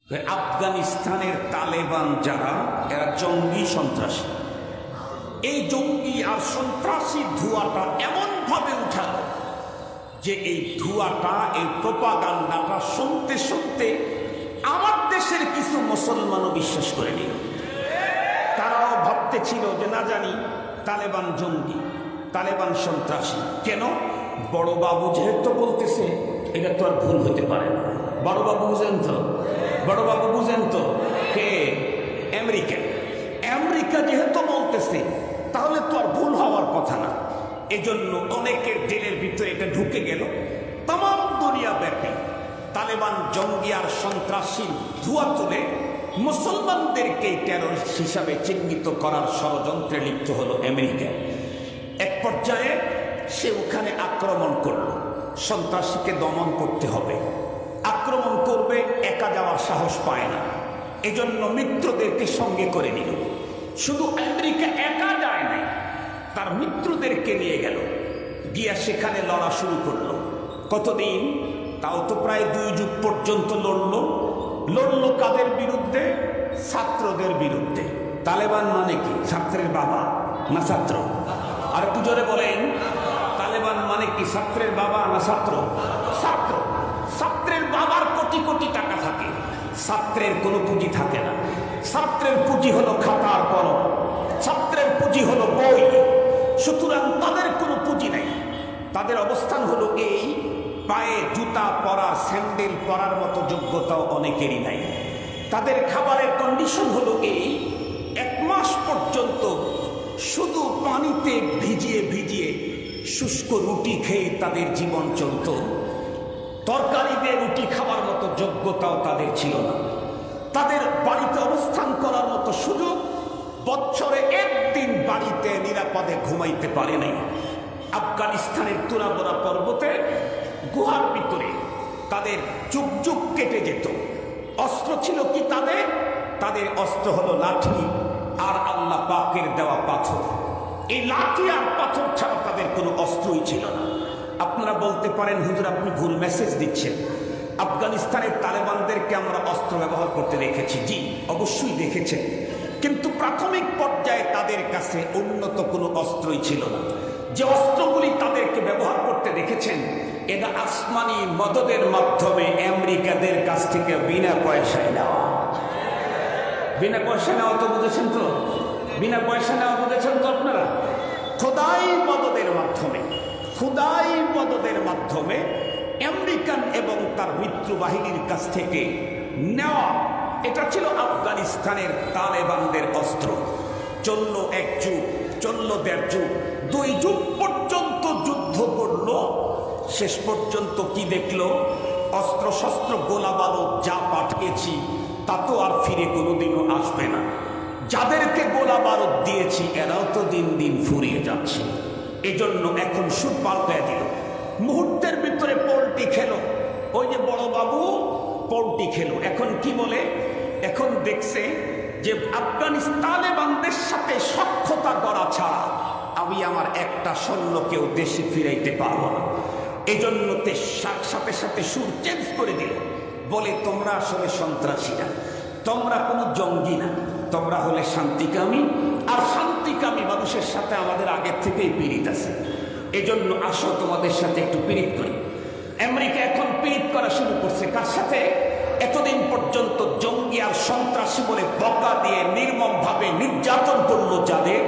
আফগানিস্তানের তালেবান যারা, এরা জঙ্গি সন্ত্রাসী। এই জঙ্গি আর সন্ত্রাসী ধোঁয়াটা এমন ভাবে উঠালো যে এই ধোঁয়াটা, এই প্রোপাগান্ডাটা শুনতে শুনতে আমার দেশের কিছু মুসলমানও বিশ্বাস করে নিল। তারাও ভাবতে ছিল যে না জানি তালেবান জঙ্গি, তালেবান সন্ত্রাসী। কেন? বড় বাবু যেহেতু বলতেছে, এটা তো আর ভুল হতে পারে না। বড় বাবু বুঝেন তো, বড় বাবু বুঝেন তো কে? আমেরিকা। আমেরিকা যেহেতু বলতেছে, তাহলে তো আর ভুল হওয়ার কথা না। এজন্য অনেকের জেলের ভিতরে এটা ঢুকে গেল। তাম দুনিয়া ব্যাপী তালেবান জঙ্গি আর সন্ত্রাসী ধোঁয়া তুলে মুসলমানদেরকে টেররিস্ট হিসাবে চিহ্নিত করার ষড়যন্ত্রে লিপ্ত হলো আমেরিকা। এক পর্যায়ে সে ওখানে আক্রমণ করলো। সন্ত্রাসীকে দমন করতে হবে, আক্রমণ করবে, একা যাওয়ার সাহস পায় না, এজন্য মিত্রদেরকে সঙ্গে করে নিল। শুধু আমেরিকা একা যায় নাই, তার মিত্রদেরকে নিয়ে গেল, গিয়া সেখানে লড়া শুরু করলো। কতদিন? তাও তো প্রায় 2 যুগ পর্যন্ত লড়লো। কাদের বিরুদ্ধে? ছাত্রদের বিরুদ্ধে। তালেবান মানে কি? ছাত্রের বাবা না ছাত্র? আর একটু জোরে বলেন, তালেবান মানে কি? ছাত্রের বাবা না ছাত্র? ছাত্র। ছাত্রের বাবার কোটি কোটি টাকা থাকে, ছাত্রের কোনো পুঁজি থাকে না। ছাত্রের পুঁজি হলো খাতার কলম, ছাত্রের পুঁজি হলো বই। সুতরাং তাদের কোনো পুঁজি নাই। তাদের অবস্থান হলো এই, পায়ে জুতা পরার, স্যান্ডেল পরার মতো যোগ্যতাও অনেকেরই নাই। তাদের খাবারের কন্ডিশন হলো এই, 1 মাস পর্যন্ত শুধু পানিতে ভিজিয়ে ভিজিয়ে শুষ্ক রুটি খেয়ে তাদের জীবন চলত। তরকারি দিয়ে রুটি খাওয়ার মতো যোগ্যতাও তাদের ছিল না। তাদের বাড়িতে অবস্থান করার মতো সুযোগ, বছরে 1 দিন বাড়িতে নিরাপদে ঘুমাইতে পারে নাই। আফগানিস্তানের তুরাবরা পর্বতে গুহার ভিতরে তাদের যুগ যুগ কেটে যেত। অস্ত্র ছিল কি তাদের? তাদের অস্ত্র হলো লাঠি আর আল্লাহ পাকের দেওয়া পাথর। এই লাঠি আর পাথর ছাড়া তাদের কোনো অস্ত্রই ছিল না। আপনারা বলতে পারেন, হুজুর আপনি ভুল মেসেজ দিচ্ছেন। আফগানিস্তানের তালেবানদেরকে আমরা অস্ত্র ব্যবহার করতে দেখেছি। জি, অবশ্যই দেখেছেন, কিন্তু প্রাথমিক পর্যায়ে তাদের কাছে উন্নত কোনো অস্ত্রই ছিল না। যে অস্ত্রগুলি তাদেরকে ব্যবহার করতে দেখেছেন, এটা আসমানি মদদের মাধ্যমে আমেরিকাদের কাছ থেকে বিনা পয়সায় নেওয়া। বিনা পয়সা নেওয়া তো বুঝেছেন তো? বিনা পয়সা নেওয়া বুঝেছেন তো আপনারা? খোদাই মদদের মাধ্যমে, খোদাই মদদের মাধ্যমে আমেরিকান এবং তার মিত্র বাহিনীর কাছ থেকে নেওয়া। এটা ছিল আফগানিস্তানের তালেবানদের অস্ত্র। চলল 1 যুগ, চলল 1.5 যুগ, 2 যুগ পর্যন্ত যুদ্ধ করলো। শেষ পর্যন্ত কি দেখলো? অস্ত্র শস্ত্র গোলা বারুদ যা পাঠিয়েছি তা তো আর ফিরে কোনোদিনও আসবে না। যাদেরকে গোলা বারুদ দিয়েছি এরাও তো দিন দিন ফুরিয়ে যাচ্ছে। এজন্য এখন সুর পাল্টে দিল। মুহূর্তের ভিতরে পোল্ট্রি খেলো। ওই যে বড় বাবু পোল্ট্রি খেলো। এখন কি বলে? এখন দেখছে যে আফগানিস্তানের সাথে সখ্যতা করা ছাড়া আমি আমার একটা সৈন্যকেও দেশে ফিরাইতে পারবো না। এজন্য সাথে সাথে সুর চেঞ্জ করে দিল। বলে তোমরা আসলে সন্ত্রাসী না, তোমরা কোনো জঙ্গি না, তোমরা হলে শান্তিকামী। আর শান্তিকামী মানুষের সাথে আমাদের আগের থেকেই পীড়িত আছে। এজন্য আসো তোমাদের সাথে একটু পীড়িত করি। আমেরিকা এখন পীড়িত করা শুরু করছে। কার সাথে? এতদিন পর্যন্ত জঙ্গি আর সন্ত্রাসী বলে বকা দিয়ে নির্মমভাবে নির্যাতন করলো যাদের,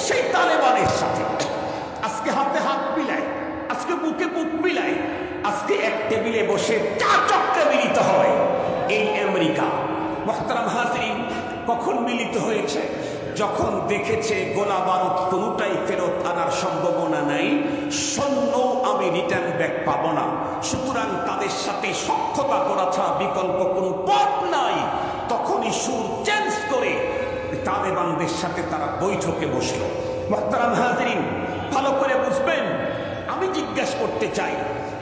সেই তালেবানের সাথে। আজকে হাতে হাত মিলায়, আজকে বুকে বুক মিলায়, আজকে এক টেবিলে বসে চা চক্রে মিলিত হয় এই আমেরিকা। মুহতারাম হাজিরিন, কখন মিলিত হয়েছে? যখন দেখেছে গোলা বারুদ কোনোটাই ফেরত আনার সম্ভাবনা নাই, সৈন্য আমি রিটার্ন ব্যাক পাবো না, সুতরাং তাদের সাথে সখ্যতা করা ছাড়া বিকল্প কোনো পথ নাই। তখনই সুর চেঞ্জ করে তালেবানদের সাথে তারা বৈঠকে বসলো। মুহতারাম হাজিরিন, ভালো করে বুঝবেন, আমি জিজ্ঞাসা করতে চাই,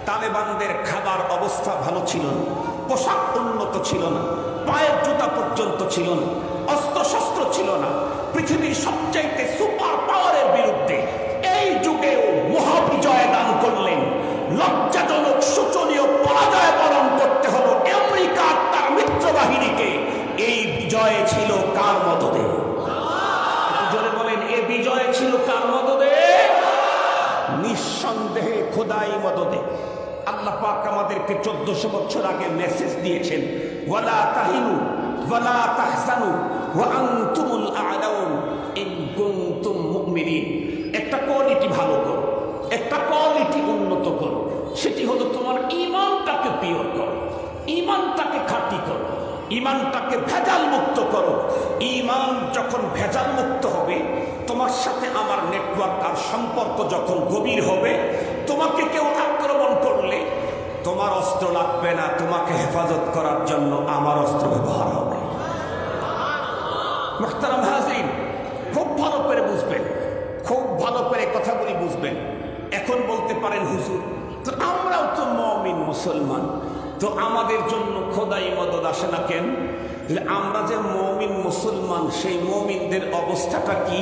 তালেবানদের খাবার অবস্থা ভালো ছিল না, পোশাক উন্নত ছিল না, পায়ের জুতা পর্যন্ত ছিল না, অস্ত্র শস্ত্র ছিল না। পৃথিবীর সবচাইতে সুপার পাওয়ারের বিরুদ্ধে এই যুগেও মহাবিজয় দান করলেন। লজ্জাজনক শোচনীয় পরাজয় বরণ করতে হলো আমেরিকা তার মিত্র বাহিনীকে। এই বিজয় ছিল কার মদদে? জোরে বলেন, এই বিজয় ছিল কার মদদে? নিঃসন্দেহে খোদাই মদদে। আল্লাহ পাক আমাদেরকে 1400 বছর আগে মেসেজ দিয়েছেন, ওয়ালা তাহিনু ওয়ালা তাহজানু ওয়া আনতুমুল আ'লাউন ইন কুনতুম মুমিনিন। একটা কোয়ালিটি ভালো করো, একটা কোয়ালিটি উন্নত করো, সেটি হলো তোমার ঈমানটাকে পিওর করো, ঈমানটাকে খাঁটি করো, ঈমানটাকে ভেজাল মুক্ত করো। ঈমান যখন ভেজাল মুক্ত হবে, তোমার সাথে আমার নেটওয়ার্ক আর সম্পর্ক যখন গভীর হবে, তোমাকে কেউ আক্রমণ করলে তোমার অস্ত্র লাগবে না, তোমাকে হেফাজত করার জন্য আমার অস্ত্র ব্যবহার হবে। মুহতারাম হাজিরিন, খুব ভালো করে বুঝবেন, খুব ভালো করে কথাগুলি বুঝবেন। এখন বলতে পারেন, হুজুর তো আমরাও তো মুমিন মুসলমান, তো আমাদের জন্য খোদাই মদদ আসে না কেন? আমরা যে মুমিন মুসলমান, সেই মুমিনদের অবস্থাটা কি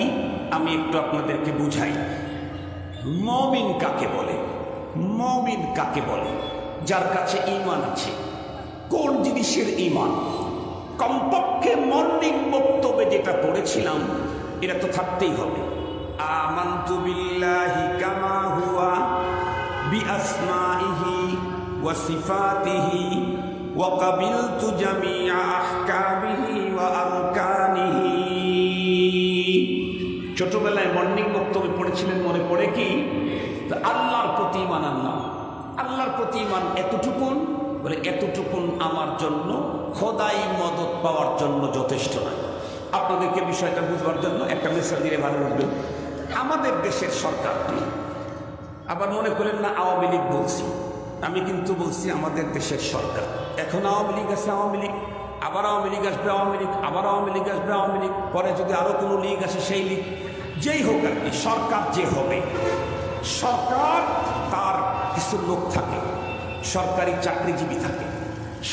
আমি একটু আপনাদেরকে বুঝাই। মুমিন কাকে বলে? মুমিন কাকে বলে? যার কাছে ঈমান আছে। কোন জিনিসের ঈমান? কমপক্ষে মর্নিং বক্তব্যে যেটা পড়েছিলাম, এটা তো থাকতেই হবে। আমানতু বিল্লাহি কামা হুয়া বিআসমাইহি ওয়া সিফাতিহি ওয়া কাবিলতু জামিআ আহকামিহি ওয়া আরকানিহি। ছোটবেলায় মর্নিং বক্তব্যে পড়েছিলেন, মনে পড়ে কি? আল্লাহর প্রতি ঈমান আনলাম। আল্লাহর প্রতি ঈমান এতটুকুন, বলে এতটুকুন আমার জন্য খোদাই মদদ পাওয়ার জন্য যথেষ্ট নয়। আপনাদেরকে বিষয়টা বুঝবার জন্য একটা মিসাল দিলে ভালো বুঝবেন। আমাদের দেশের সরকার, আবার মনে করেন না আওয়ামী লীগ বলছি, আমি কিন্তু বলছি আমাদের দেশের সরকার। এখন আওয়ামী লীগ আছে, আওয়ামী লীগ, আবার আওয়ামী লীগ আসবে, আওয়ামী লীগ, আবার আওয়ামী লীগ আসবে, আওয়ামী লীগ, পরে যদি আরো কোনো লীগ আসে সেই লীগ, যেই হোক আর কি, সরকার যে হবে, সরকার তার কিছু লোক থাকে, সরকারি চাকরিজীবী থাকে।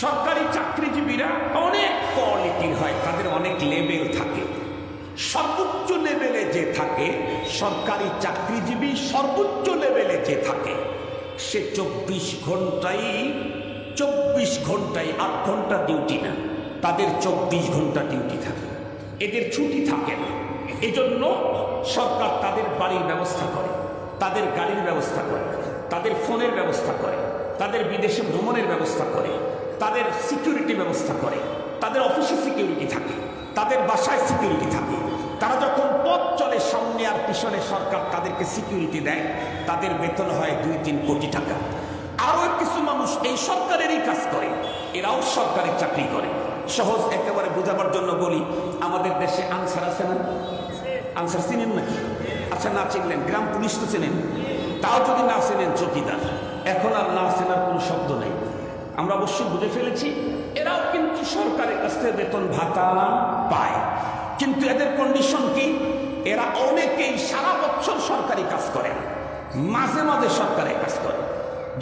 সরকারি চাকরিজীবীরা অনেক কোয়ালিটির হয়, তাদের অনেক লেভেল থাকে। সর্বোচ্চ লেভেলে যে থাকে সরকারি চাকরিজীবী, সর্বোচ্চ লেভেলে যে থাকে, সে 24 ঘন্টায় 8 ঘন্টা ডিউটি না, তাদের 24 ঘন্টা ডিউটি থাকে, এদের ছুটি থাকে না। এজন্য সরকার তাদের বাড়ির ব্যবস্থা করে, তাদের গাড়ির ব্যবস্থা করে, তাদের ফোনের ব্যবস্থা করে, তাদের বিদেশে ভ্রমণের ব্যবস্থা করে, তাদের সিকিউরিটি ব্যবস্থা করে, তাদের অফিসে সিকিউরিটি থাকে, তাদের বাসায় সিকিউরিটি থাকে। তারা যখন পথ চলে সামনে আর পিছনে, সরকার তাদেরকে সিকিউরিটি দেয়, তাদের বেতন হয় 2-3 কোটি টাকা। আরও কিছু মানুষ এই সরকারেরই কাজ করে, এরাও সরকারি চাকরি করে। সহজ একেবারে বোঝাবার জন্য বলি, আমাদের দেশে আনসার আছে না? আনসার চিনেন নাকি? আচ্ছা, না চিনলেন গ্রাম পুলিশ তো চেনেন, তাও যদি না চেনেন চৌকিদার। এখন আর না চেনার কোনো শব্দ নেই, আমরা অবশ্যই বুঝে ফেলেছি। এরাও কিন্তু সরকারের কাছ থেকে বেতন ভাতা পায়, কিন্তু এদের কন্ডিশন কি? এরা অনেকেই সারা বছর সরকারি কাজ করে, মাঝে মাঝে সরকারি কাজ করে।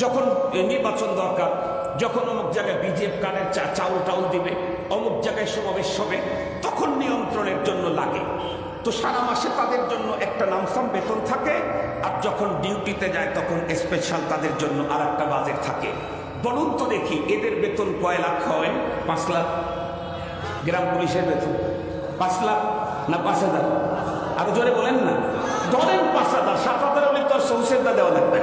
যখন নির্বাচন দরকার, যখন অমুক জায়গায় বিজেপি কার্ডের চাউল টাউল দিবে, অমুক জায়গায় সমাবেশ হবে, তখন নিয়ন্ত্রণের জন্য লাগে। তো সারা মাসে তাদের জন্য একটা নামসাম বেতন থাকে, আর যখন ডিউটিতে যায় তখন স্পেশাল তাদের জন্য আর একটা বাজেট থাকে। বলুন তো দেখি, এদের বেতন কয় লাখ হয়? 5 লাখ। গ্রাম পুলিশের বেতন 5 লাখ না 5,000? আরো জোরে বলেন না। ধরেন 5,000, 7,000 হলে তো আর সৌসেদা দেওয়া লাগবে।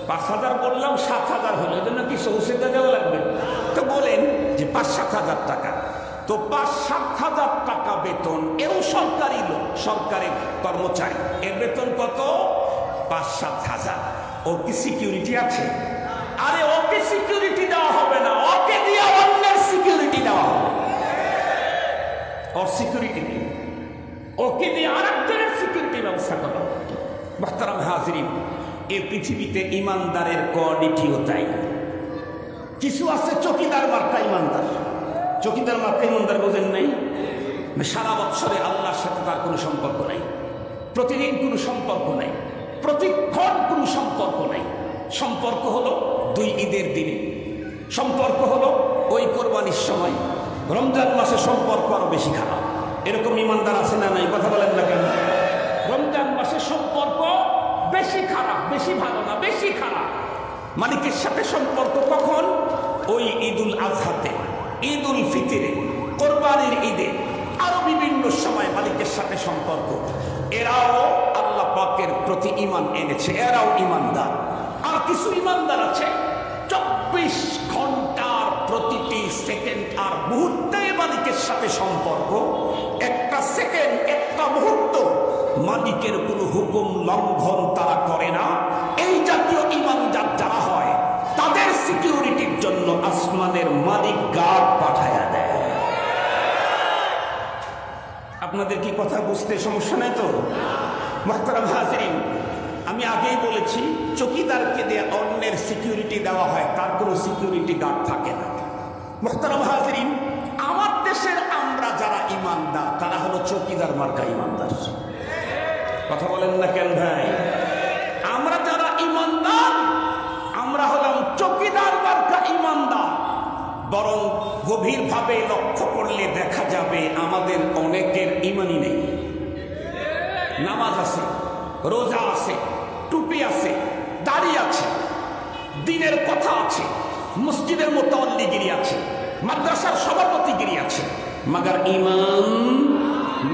5,000 বললাম, 7,000 হলো, এদের নাকি সৌসেদা দেওয়া লাগবে। তো বলেন যে 5-7 হাজার টাকা, তো 5-7 হাজার টাকা বেতন। এও সরকারি লোক, সরকারি কর্মচারী, এর বেতন কত? 5-7 হাজার। ওর কি সিকিউরিটি আছে? আরে ওকে সিকিউরিটি দেওয়া হবে না, ওকে দিয়ে অন্যের সিকিউরিটি দেওয়া হবে। ওর সিকিউরিটি নেই, ওকে দিয়ে আরেকজনের সিকিউরিটি ব্যবস্থা করা। মুহতারাম হাজিরিন, এই পৃথিবীতে ইমানদারের কোয়ালিটিও তাই। কিছু আছে চকিদার মার্কা ইমানদার, চকিদার মার্কা ইমানদার বোঝেন নাই? সারা বৎসরে আল্লাহর সাথে তার কোনো সম্পর্ক নাই, প্রতিদিন কোনো সম্পর্ক নাই, প্রতিক্ষণ কোনো সম্পর্ক নাই। সম্পর্ক হলো 2 ঈদের দিনে, সম্পর্ক হলো ওই কোরবানির সময়, রমজান মাসে সম্পর্ক আরো বেশি খারাপ। এরকম ইমানদার আছে না নাই? কথা বলেন না কেন? রমজান মাসে সম্পর্ক বেশি খারাপ, বেশি ভালো না, বেশি খারাপ। মালিকের সাথে সম্পর্ক কখন? ওই ঈদুল আজহাতে, ঈদুল ফিতরে, কোরবানি সাথে সম্পর্ক, এরাও আল্লাহ পাকের প্রতি ঈমান এনেছে, এরাও ঈমানদার। আর কিছু ঈমানদার আছে 24 ঘন্টার প্রতিটি সেকেন্ড আর মুহূর্তে মালিকের সাথে সম্পর্ক, একটা সেকেন্ড একটা মুহূর্ত মালিকের কোনো হুকুম লঙ্ঘন তারা করে না। এই জাতীয় ঈমানদার যারা হয় তাদের সিকিউরিটির জন্য আসমানের মালিক গার্ড পাঠায়া দেয়। আপনাদের কি কথা বুঝতে সমস্যা নেই তো? মুহতারাম হাজিরিন, আমি আগেই বলেছি চকিদারকে দিয়ে অন্যের সিকিউরিটি দেওয়া হয়, তার কোনো সিকিউরিটি গার্ড থাকে না। মুহতারাম হাজিরিন, আমার দেশের আমরা যারা ঈমানদার তারা হলো চকিদার মার্কা ঈমানদার। কথা বলেন না কেন ভাই? আমরা যারা ঈমানদার আমরা হলাম চকিদার মার্কা ঈমানদার। বরং গভীরভাবে লক্ষ্য করলে দেখা যাবে আমাদের অনেকের ঈমানই নেই। নামাজ আছে, রোজা আছে, টুপি আছে, দাড়ি আছে, দিনের কথা আছে, মসজিদের মুতাওয়াল্লিগিরি আছে, মাদ্রাসার সভাপতিগিরি আছে, মাগার ঈমান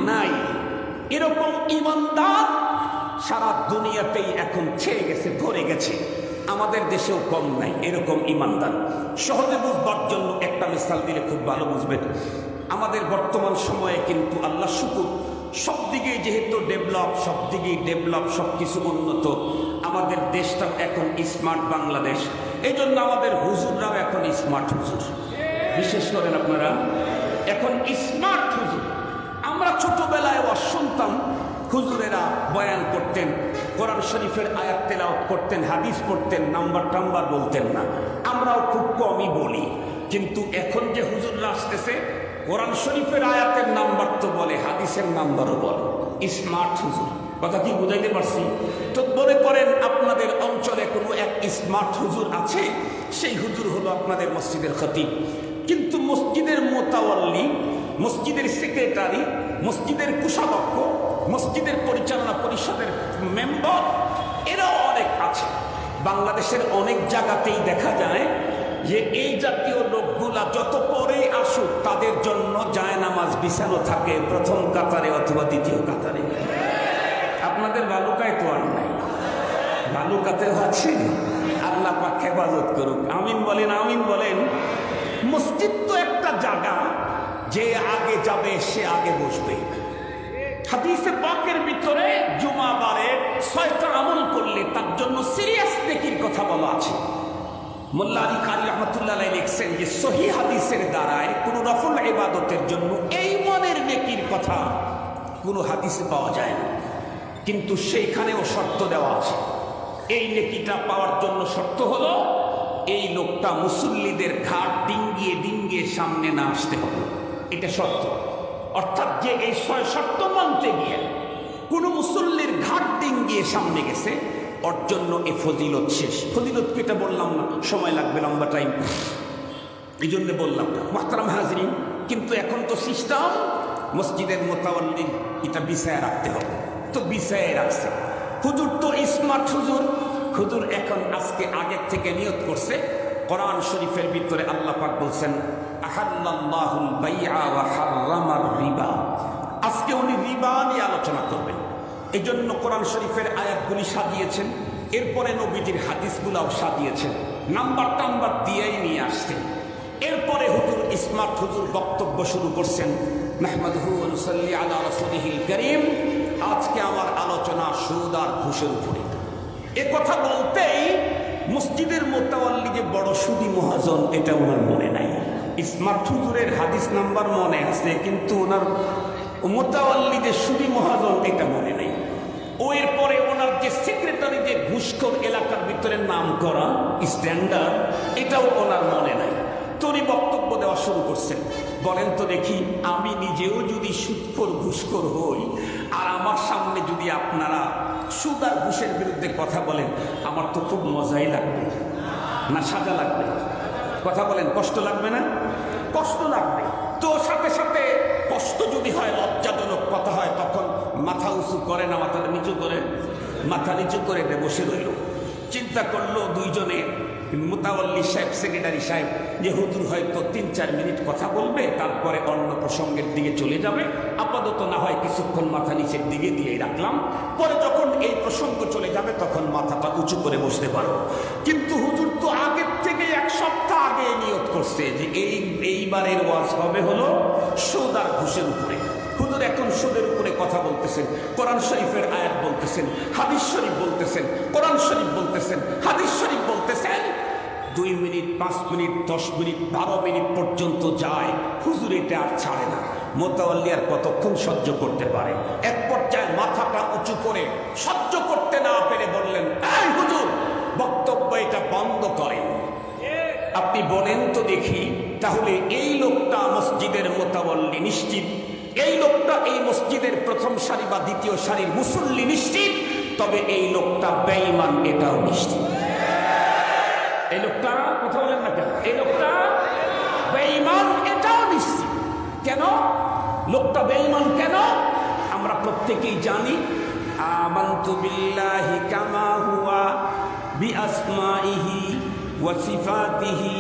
নাই। এরকম ঈমানদার সারা দুনিয়াতেই এখন ছেয়ে গেছে, ভরে গেছে। আমাদের দেশেও কম নাই এরকম ঈমানদার। সহজে বুঝবার জন্য একটা মিসাল দিলে খুব ভালো বুঝবেন। আমাদের বর্তমান সময়ে কিন্তু আল্লাহ শুকুর সব দিকেই যেহেতু ডেভেলপ, সব দিকেই ডেভেলপ, সব কিছু উন্নত। আমাদের দেশটাও এখন স্মার্ট বাংলাদেশ। এই জন্য আমাদের হুজুররাও এখন স্মার্ট হুজুর। বিশেষ করেন আপনারা এখন স্মার্ট হুজুর। আমরা ছোটবেলায় শুনতাম হুজুরেরা বয়ান করতেন, কোরআন শরীফের আয়াত তেলাওয়াত করতেন, হাদিস পড়তেন, নাম্বার টাম্বার বলতেন না। আমরাও খুব কমই বলি। কিন্তু এখন যে হুজুররা আসতেছে কোরআন শরীফের আয়াতের নাম্বার তো বলে, হাদিসের নাম্বারও বলে। স্মার্ট হুজুর। কথা কি বুঝাইতে পারছি? তো মনে করেন আপনাদের অঞ্চলে কোনো এক স্মার্ট হুজুর আছে, সেই হুজুর হলো আপনাদের মসজিদের খতিব। কিন্তু মসজিদের মুতাওয়াল্লি, মসজিদের সেক্রেটারি, মসজিদের কোষাধ্যক্ষ, মসজিদের পরিচালনা পরিষদের মেম্বার, এরাও অনেক আছে। বাংলাদেশের অনেক জায়গাতেই দেখা যায় যে এই জাতীয় লোকগুলা যত পরে আসুক তাদের জন্য জায়নামাজ বিছানো থাকে প্রথম কাতারে অথবা দ্বিতীয় কাতারে। আপনাদের বালুকায় তো আর নাই, বালুকাতেও আছে। আল্লাহ পাক হেফাজত করুক। আমিন বলেন, আমিন বলেন। মসজিদ তো একটা জায়গা, যে আগে যাবে সে আগে বসবে। হাদিসে পাকের ভিতরে জুমাবারে 6টা আমল করলে তার জন্য সিরিয়াস নেকির কথা বলা আছে। মোল্লা আলী কারি রহমতুল্লাহ আলাইহি লিখছেন যে সহিহ হাদিসের দ্বারায় কোন নফল ইবাদতের জন্য এই মনের নেকির কথা কোন হাদিসে পাওয়া যায় না। কিন্তু সেইখানেও শর্ত দেওয়া আছে। এই নেকিটা পাওয়ার জন্য শর্ত হলো এই লোকটা মুসল্লিদের ঘাট ডিঙ্গিয়ে ডিঙ্গিয়ে সামনে না আসতে হবে, এটা শর্ত। অর্থাৎ যে এই 6 শর্ত মানতে গিয়ে কোনো মুসল্লির ঘাট ডিঙ্গিয়ে সামনে গেছে, ওর জন্য এই ফজিলত শেষ। ফজিলত এটা বললাম না, সময় লাগবে, লম্বা টাইম, এই জন্য বললাম না। মুহতারাম হাজরিন, কিন্তু এখন তো সিস্টেম মসজিদের মুতাওয়াল্লি এটা বিছায়া রাখতে হবে, তো বিছায় রাখছে। হুজুর তো স্মার্ট হুজুর। হুজুর এখন আজকে আগের থেকে নিয়ত করছে, কোরআন শরীফের ভিতরে আল্লাহ পাক বলছেন আহাল্লাল্লাহুল বাইআ ওয়া হাররামার রিবা। আজকে উনি রিবা নিয়ে আলোচনা করবেন। এই জন্য কোরআন শরীফের আয়াতগুলি সাজিয়েছেন, এরপরে নবীজির হাদিসগুলাও সাজিয়েছেন, নাম্বার টাম্বার দিয়েই নিয়ে আসছেন। এরপরে হুজুর স্মার্ট হুজুর বক্তব্য শুরু করছেন। নাহমাদুহু ওয়া নুসাল্লি আলা রাসূলিহিল কারীম। আজকে আমার আলোচনা সুদ আর ঘুষের উপরে। এ কথা বলতেই মসজিদের মুতাওয়াল্লি যে বড় সুদী মহাজন এটা ওনার মনে নাই। স্মার্ট হুজুরের হাদিস নাম্বার মনে আছে, কিন্তু ওনার মুতাওয়াল্লি যে সুদী মহাজন এটা মনে নেই। ও এরপরে ওনার যে সেক্রেটারি যে ঘুষখোর এলাকার ভিতরে নাম করা স্ট্যান্ডার্ড, এটাও ওনার মনে নাই। তো উনি বক্তব্য দেওয়া শুরু করছেন। বলেন তো দেখি, আমি নিজেও যদি সুদখোর ঘুষখোর হই আর আমার সামনে যদি আপনারা সুদ আর ঘুষের বিরুদ্ধে কথা বলেন, আমার তো খুব মজাই লাগবে না সাজা লাগবে? কথা বলেন, কষ্ট লাগবে না? কষ্ট লাগবে। তো সাথে সাথে কষ্ট যদি হয়, লজ্জাজনক কথা হয়, তখন মাথা উঁচু করে না, মাথা নিচু করে, মাথা নিচু করে বসে রইল। চিন্তা করলো দুইজনে কিন্তু মুতাওয়াল্লি সাহেব, সেক্রেটারি সাহেব যে হুজুর হয়তো 3-4 মিনিট কথা বলবে, তারপরে অন্য প্রসঙ্গের দিকে চলে যাবে, আপাতত না হয় কিছুক্ষণ মাথা নিচের দিকে দিয়ে রাখলাম, পরে যখন এই প্রসঙ্গ চলে যাবে তখন মাথাটা উঁচু করে বসতে পারবো। কিন্তু হুজুর তো আগের থেকে 1 সপ্তাহ আগে নিয়ত করছে যে এইবারের ওয়াজ হবে হলো সুদ আর ঘুষের উপরে। হুজুর এখন সুদের উপরে কথা বলতেছেন, কোরআন শরীফের আয়াত বলতেছেন, হাদিস শরীফ বলতেছেন, কোরআন শরীফ বলতেছেন, হাদিস শরীফ বলতেছেন। 2 মিনিট, 5 মিনিট, 10 মিনিট, 12 মিনিট পর্যন্ত যায়, হুজুর এটা আর ছাড়ে না। মুতাওয়াল্লি আর কতক্ষণ সহ্য করতে পারে? এক পর্যায়ে মাথাটা উঁচু করে সহ্য করতে না পেরে বললেন, এই হুজুর, বক্তব্য এটা বন্ধ করেন। আপনি বলেন তো দেখি, তাহলে এই লোকটা মসজিদের মুতাওয়াল্লি নিশ্চিত, এই লোকটা এই মসজিদের প্রথম সারি বা দ্বিতীয় সারির মুসল্লি নিশ্চিত, তবে এই লোকটা বেঈমান এটাও নিশ্চিত। এই লোকটা কথা বলেন না কেন? এই লোকটা বেঈমান এটাও নিশ্চিত। কেন লোকটা বেঈমান? কেন আমরা প্রত্যেকেই জানি। আমানতু বিল্লাহি কামা হুয়া বিআসমাইহি ওয়া সিফাতিহি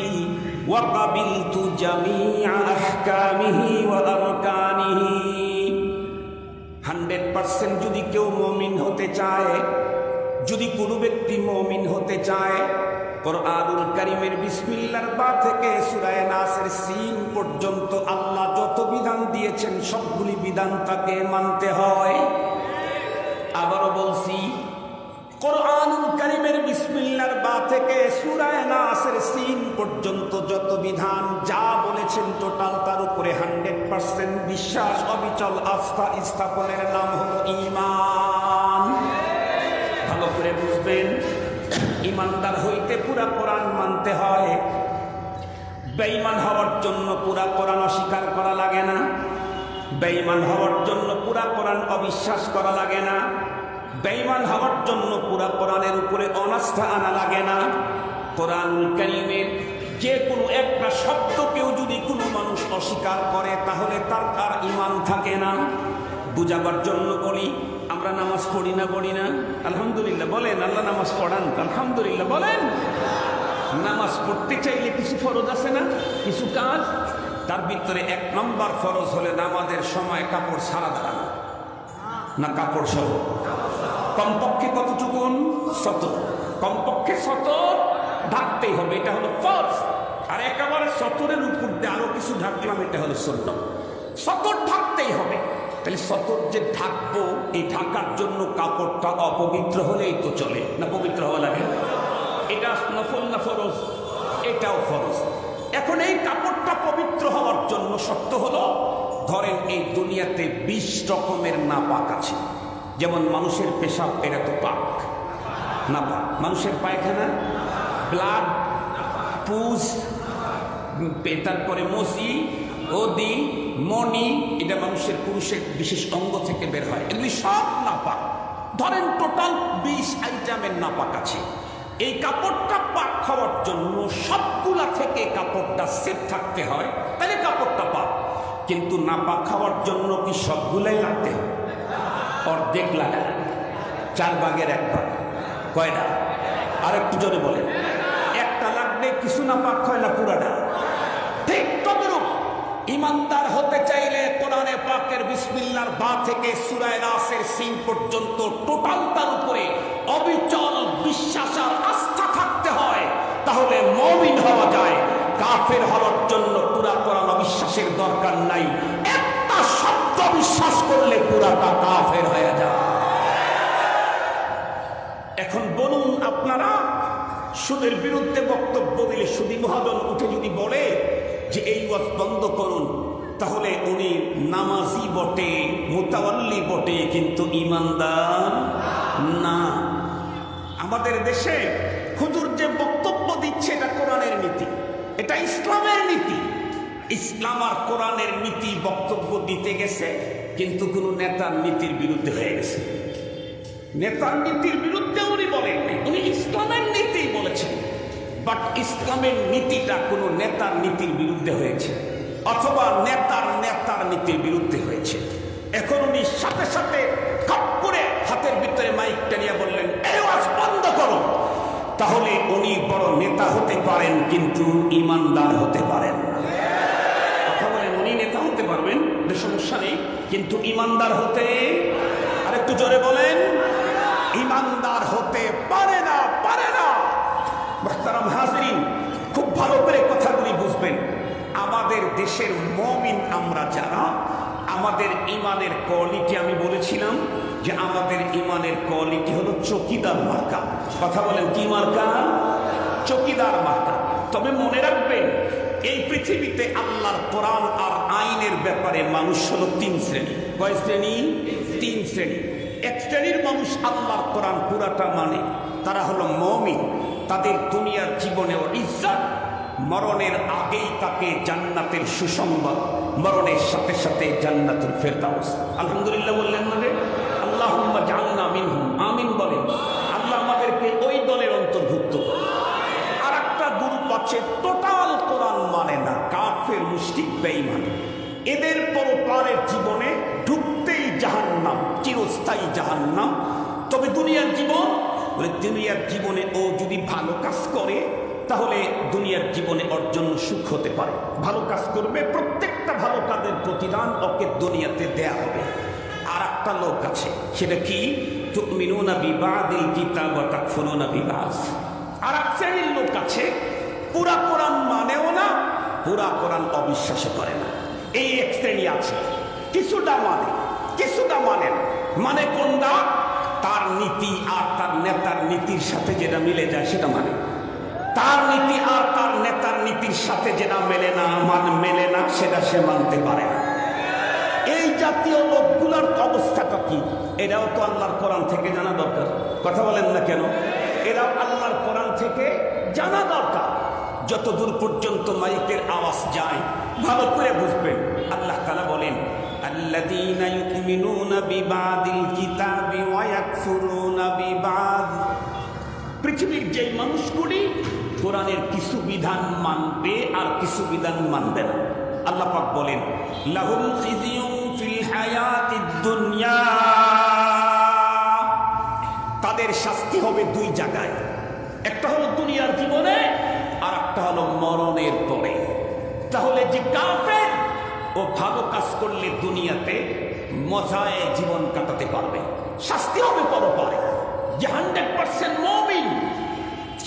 ওয়া কাবিলতু জামিআ আহকামিহি ওয়া আরকানিহি। 100% যদি কেউ মুমিন হতে চায়, যদি কোনো ব্যক্তি মুমিন হতে চায়, কোরআনুল কারীমের বিসমিল্লাহর বা থেকে সূরা নাসের সিন পর্যন্ত আল্লাহ যত বিধান দিয়েছেন সবগুলি বিধান তাকে মানতে হয়। আবারও বলছি, কোরআনুল কারীমের বিসমিল্লাহর বা থেকে সূরা নাসের সিন পর্যন্ত যত বিধান যা বলেছেন টোটাল তার উপরে 100% বিশ্বাস, অবিচল আস্থা স্থাপনের নাম হলো ঈমান। ভালো করে বুঝবেন, ইমানদার হইতে পুরা কোরআন মানতে হয়। বেঈমান হওয়ার জন্য পুরা কোরআন অস্বীকার করা লাগে না, বেঈমান হওয়ার জন্য পুরা কোরআন অবিশ্বাস করা লাগে না, বেঈমান হওয়ার জন্য পুরা কোরআনের উপরে অনাস্থা আনা লাগে না। কোরআনুল কারীমের যে কোনো একটা শব্দকেও যদি কোনো মানুষ অস্বীকার করে তাহলে তার আর ঈমান থাকে না। বুঝাবার জন্য বলি, আমরা নামাজ পড়ি না আলহামদুলিল্লাহ বলেন, আল্লাহ নামাজ পড়ান আলহামদুলিল্লাহ বলেন। নামাজ পড়তে চাইলে কিছু ফরজ আছে না, কিছু কাজ, তার ভিতরে 1 নম্বর ফরজ হলে নামাজের সময় কাপড় ছাড়া দাঁড়ানো, না কাপড় সহ? কমপক্ষে কতটুকুন? সতর, কমপক্ষে সতর ঢাকতেই হবে, এটা হলো ফরজ। আর একেবারে সতরের উপর দিয়ে আরো কিছু ঢাকলাম, এটা হলো সুন্নাত। সতর ঢাকতেই হবে। তাহলে সতর যে ঢাকবো, এই ঢাকার জন্য কাপড়টা অপবিত্র হলেই তো চলে না, পবিত্র হওয়া লাগে? এটা নফল না ফরজ? এটাও ফরজ। এখন এই কাপড়টা পবিত্র হওয়ার জন্য শর্ত হলো, ধরেন এই দুনিয়াতে 20 রকমের নাপাক আছে। যেমন মানুষের পেশাব, এটা তো পাক নাপাক। মানুষের পায়খানা, ব্লাড, পুজ, তারপরে মসি, ওদি, মনি, এটা মানুষের পুরুষের বিশেষ অঙ্গ থেকে বের হয়, এগুলি সব নাপাক। ধরেন টোটাল 20 আইটেমের নাপাক আছে। এই কাপড়টা পাক হওয়ার জন্য সবগুলা থেকে কাপড়টা সেফ থাকতে হয়, তাহলে কাপড়টা পাক। কিন্তু নাপাক হওয়ার জন্য কি সবগুলাই লাগতে হবে? অর্ধেক লাগে, 4 ভাগের 1 ভাগ। কয়টা? আর একটু জোরে বলেন। একটা লাগলে কিছু নাপাক হয় না, পুরাটা। ঠিক তদ্রূপ ইমানদার হতে চাইলে কোরআনে পাকের বিসমিল্লাহর বা থেকে সূরা নাসের সিন পর্যন্ত টোটাল তার উপরে অবিচল বিশ্বাস আর আস্থা থাকতে হয়, তাহলে মুমিন হওয়া যায়। কাফের হওয়ার জন্য পুরা কোরআন অবিশ্বাসের দরকার নাই, একটা শব্দ বিশ্বাস করলে পুরাটা কাফের হয়ে যায়। এখন বলুন আপনারা, সুদের বিরুদ্ধে বক্তব্য দিলে সুদী মহাজন উঠে যদি বলে যে এই ওয়াজ বন্ধ করুন, তাহলে উনি নামাজি বটে, মুতাওয়াল্লি বটে, কিন্তু ঈমানদার না। আমাদের দেশে হুজুর যে বক্তব্য দিচ্ছে এটা কোরআনের নীতি, এটা ইসলামের নীতি। ইসলাম আর কোরআনের নীতি বক্তব্য দিতে গেছে, কিন্তু কোন নেতার নীতির বিরুদ্ধে হয়ে গেছে। নেতার নীতির বিরুদ্ধে উনি বলেননি, উনি ইসলামের নীতি বলেছেন। বাট ইসলামের নীতিটা কোনো নেতার নীতির বিরুদ্ধে হয়েছে, অথবা নেতার নীতির বিরুদ্ধে হয়েছে। এখন উনি সাথে সাথে কাপ করে হাতের ভিতরে মাইকটা নিয়ে বললেন, এই ওয়াজ বন্ধ করো। তাহলে উনি বড় নেতা হতে পারেন কিন্তু ইমানদার হতে পারেন না। কথা বলেন, উনি নেতা হতে পারবেন, সমস্যা নেই, কিন্তু ইমানদার হতে, আর একটু জোরে বলেন, ইমানদার হতে পারে না, পারে না। মুহতারাম হাজিরিন, খুব ভালো করে কথাগুলি বুঝবেন। আমাদের দেশের মুমিন আমরা যারা, আমাদের ইমানের কোয়ালিটি, আমি বলেছিলাম যে আমাদের ইমানের কোয়ালিটি হলো চকিদার মার্কা। কথা বলেন, কি মার্কা? চকিদার মার্কা। তবে মনে রাখবেন, এই পৃথিবীতে আল্লাহর কোরআন আর আইনের ব্যাপারে মানুষ হলো তিন শ্রেণী। কয় শ্রেণী? তিন শ্রেণী। এক শ্রেণীর মানুষ আল্লাহর কোরআন পুরাটা মানে, তারা হলো মুমিন। তাদের দুনিয়ার জীবনেও ইজ্জত, মরণের আগেই তাকে জান্নাতের সুসংবাদ, মরণের সাথে সাথে জান্নাতুল ফেরদাউস। আলহামদুলিল্লাহ বললেন না রে? আল্লাহুম্মা জাআলনা মিনহুম, আমিন বলেন। আল্লাহ আমাদেরকে ওই দলের অন্তর্ভুক্ত। আর একটা গ্রুপ আছে টোটাল কোরআন মানে না, কাফের, মুশরিক, বেঈমান। এদের পরপারের জীবনে ঢুকতেই জাহান্নাম, চিরস্থায়ী জাহান্নাম। তবে দুনিয়ার জীবন, দুনিয়ার জীবনে ও যদি ভালো কাজ করে তাহলে দুনিয়ার জীবনে ওর জন্য সুখ হতে পারে। ভালো কাজ করবে, প্রত্যেকটা ভালো কাজের প্রতিদান ওকে দুনিয়াতে দেয়া হবে। আর একটা লোক আছে, সেটা কি? তুমিনুনা বিবাদিল কিতাব ওয়া তাকফুরুনা বিবাদ। আর এক শ্রেণীর লোক আছে, পুরা কোরআন মানেও না, পুরা কোরআন অবিশ্বাস করে না। এই এক শ্রেণী আছে, কিছুটা মানে, কিছুটা মানে না। মানে কোনটা? তার নীতি আর তার নেতার নীতির সাথে যেটা মিলে যায় সেটা মানে। তার নীতি আর তার নেতার নীতির সাথে যেটা মেলে না সেটা সে মানতে পারে না। এই জাতীয় লোকগুলোর অবস্থাটা কি? এরাও তো আল্লাহর কোরআন থেকে জানা দরকার। কথা বলেন না কেন? এরাও আল্লাহর কোরআন থেকে জানা দরকার। যতদূর পর্যন্ত মাইকের আওয়াজ যায় ভালো করে বুঝবেন। আল্লাহ তাআলা বলেন, আল্লাযীনা ইউমিনুনা বিবাদিল কিতাবি ওয়া ইয়াকফুরুনা বিবাদ। পৃথিবীর যে মানুষগুলি কোরআনের কিছু বিধান মানবে আর কিছু বিধান মানবে না, আল্লাহ পাক বলেন, লাহুম খিজিয়ুন ফিল হায়াতিদ দুনিয়া। তাদের শাস্তি হবে দুই জায়গায়, একটা হলো দুনিয়ার জীবনে আর একটা হলো মরণের পরে। তাহলে যে কাফের, ও ভালো কাজ করলে দুনিয়াতে মজায় জীবন কাটাতে পারবে, শাস্তি হবে পরপারে। যে 100% মুমিন,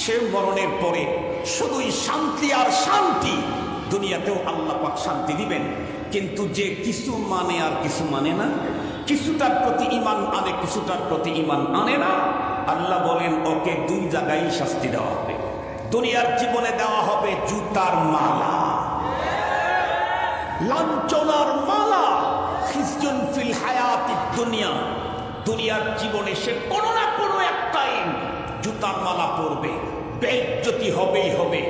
সে মরণের পরে শুধুই শান্তি আর শান্তি। দুনিয়াতেও আল্লাহ পাক শান্তি দিবেন। কিন্তু যে কিছু মানে আর কিছু মানে না, কিছুটার প্রতি ঈমান আনে, কিছুটার প্রতি ঈমান আনে না, আল্লাহ বলেন ওকে দুই জায়গায় শাস্তি দেওয়া হবে। দুনিয়ার জীবনে দেওয়া হবে জুতার মালা, লাঞ্ছনার মালা, খিজুন ফিল হায়াতিদ দুনিয়া। দুনিয়ার জীবনে সে কোনো না কোনো একটা জুতার মালা পরবে, বেইজ্জতি হবেই হবে,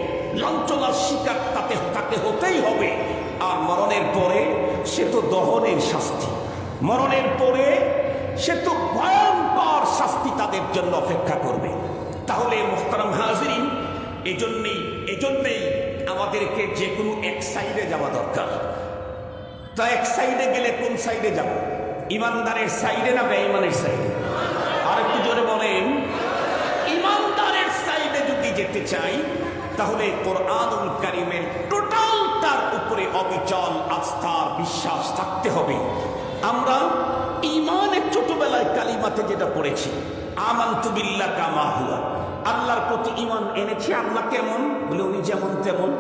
লাঞ্ছনার শিকার তাকে হতেই হবে। আর মরণের পরে সে তো দহনের শাস্তি, মরণের পরে সে তো ভয়ঙ্কর শাস্তি তাদের জন্য অপেক্ষা করবে। তাহলে মুহতারাম হাজিরিন, এজন্যই আমাদেরকে যে কোনো এক সাইডে যাওয়া দরকার। তা এক সাইডে গেলে কোন সাইডে যাব? ইমানদারের সাইডে না বেঈমানের সাইডে? আর একটু জোরে বলেন। ইমানদারের সাইডে যদি যেতে চাই তাহলে কোরআনুল কারীমের টোটাল তার উপরে অবিচল আস্থার বিশ্বাস থাকতে হবে। আমরা ঈমানের ছোটবেলায় কালিমাতে যেটা পড়েছি, আমানতু বিল্লাহ কামা হুয়া, আল্লাহর প্রতি ঈমান এনেছি। আল্লাহ কেমন? বলে উনি যেমন তেমন।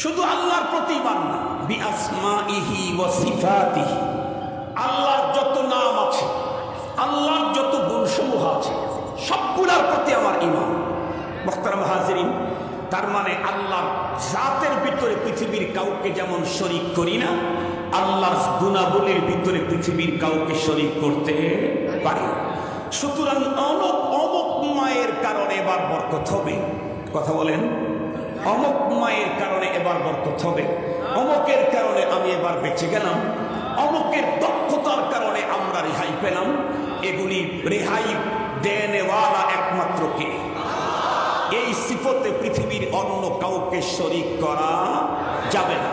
শুধু আল্লাহর প্রতি ঈমান না, বিআসমাইহি ওয়া সিফাতিহি, আল্লাহর যত নাম আছে, আল্লাহর যত গুণসমূহ আছে, সবগুলোর প্রতি আমার ঈমান। মুহতারাম হাজিরিন, তার মানে আল্লাহর জাতের ভিতরে পৃথিবীর কাউকে যেমন শরীক করি না, আল্লাহর গুণাবলীর ভিতরে পৃথিবীর কাউকে শরীক করতে পারি না। সুতরাং অমুক মায়ের কারণে এবার বরকত হবে। কথা বলেন, অমুক মায়ের কারণে এবার বরকত হবে, অমুকের কারণে আমি এবার বেঁচে গেলাম, অমুকের দক্ষতার কারণে আমরা রেহাই পেলাম। এগুলি রেহাই দেনেওয়ালা একমাত্র কে? এই সিফতে পৃথিবীর অন্য কাউকে শরীক করা যাবে না।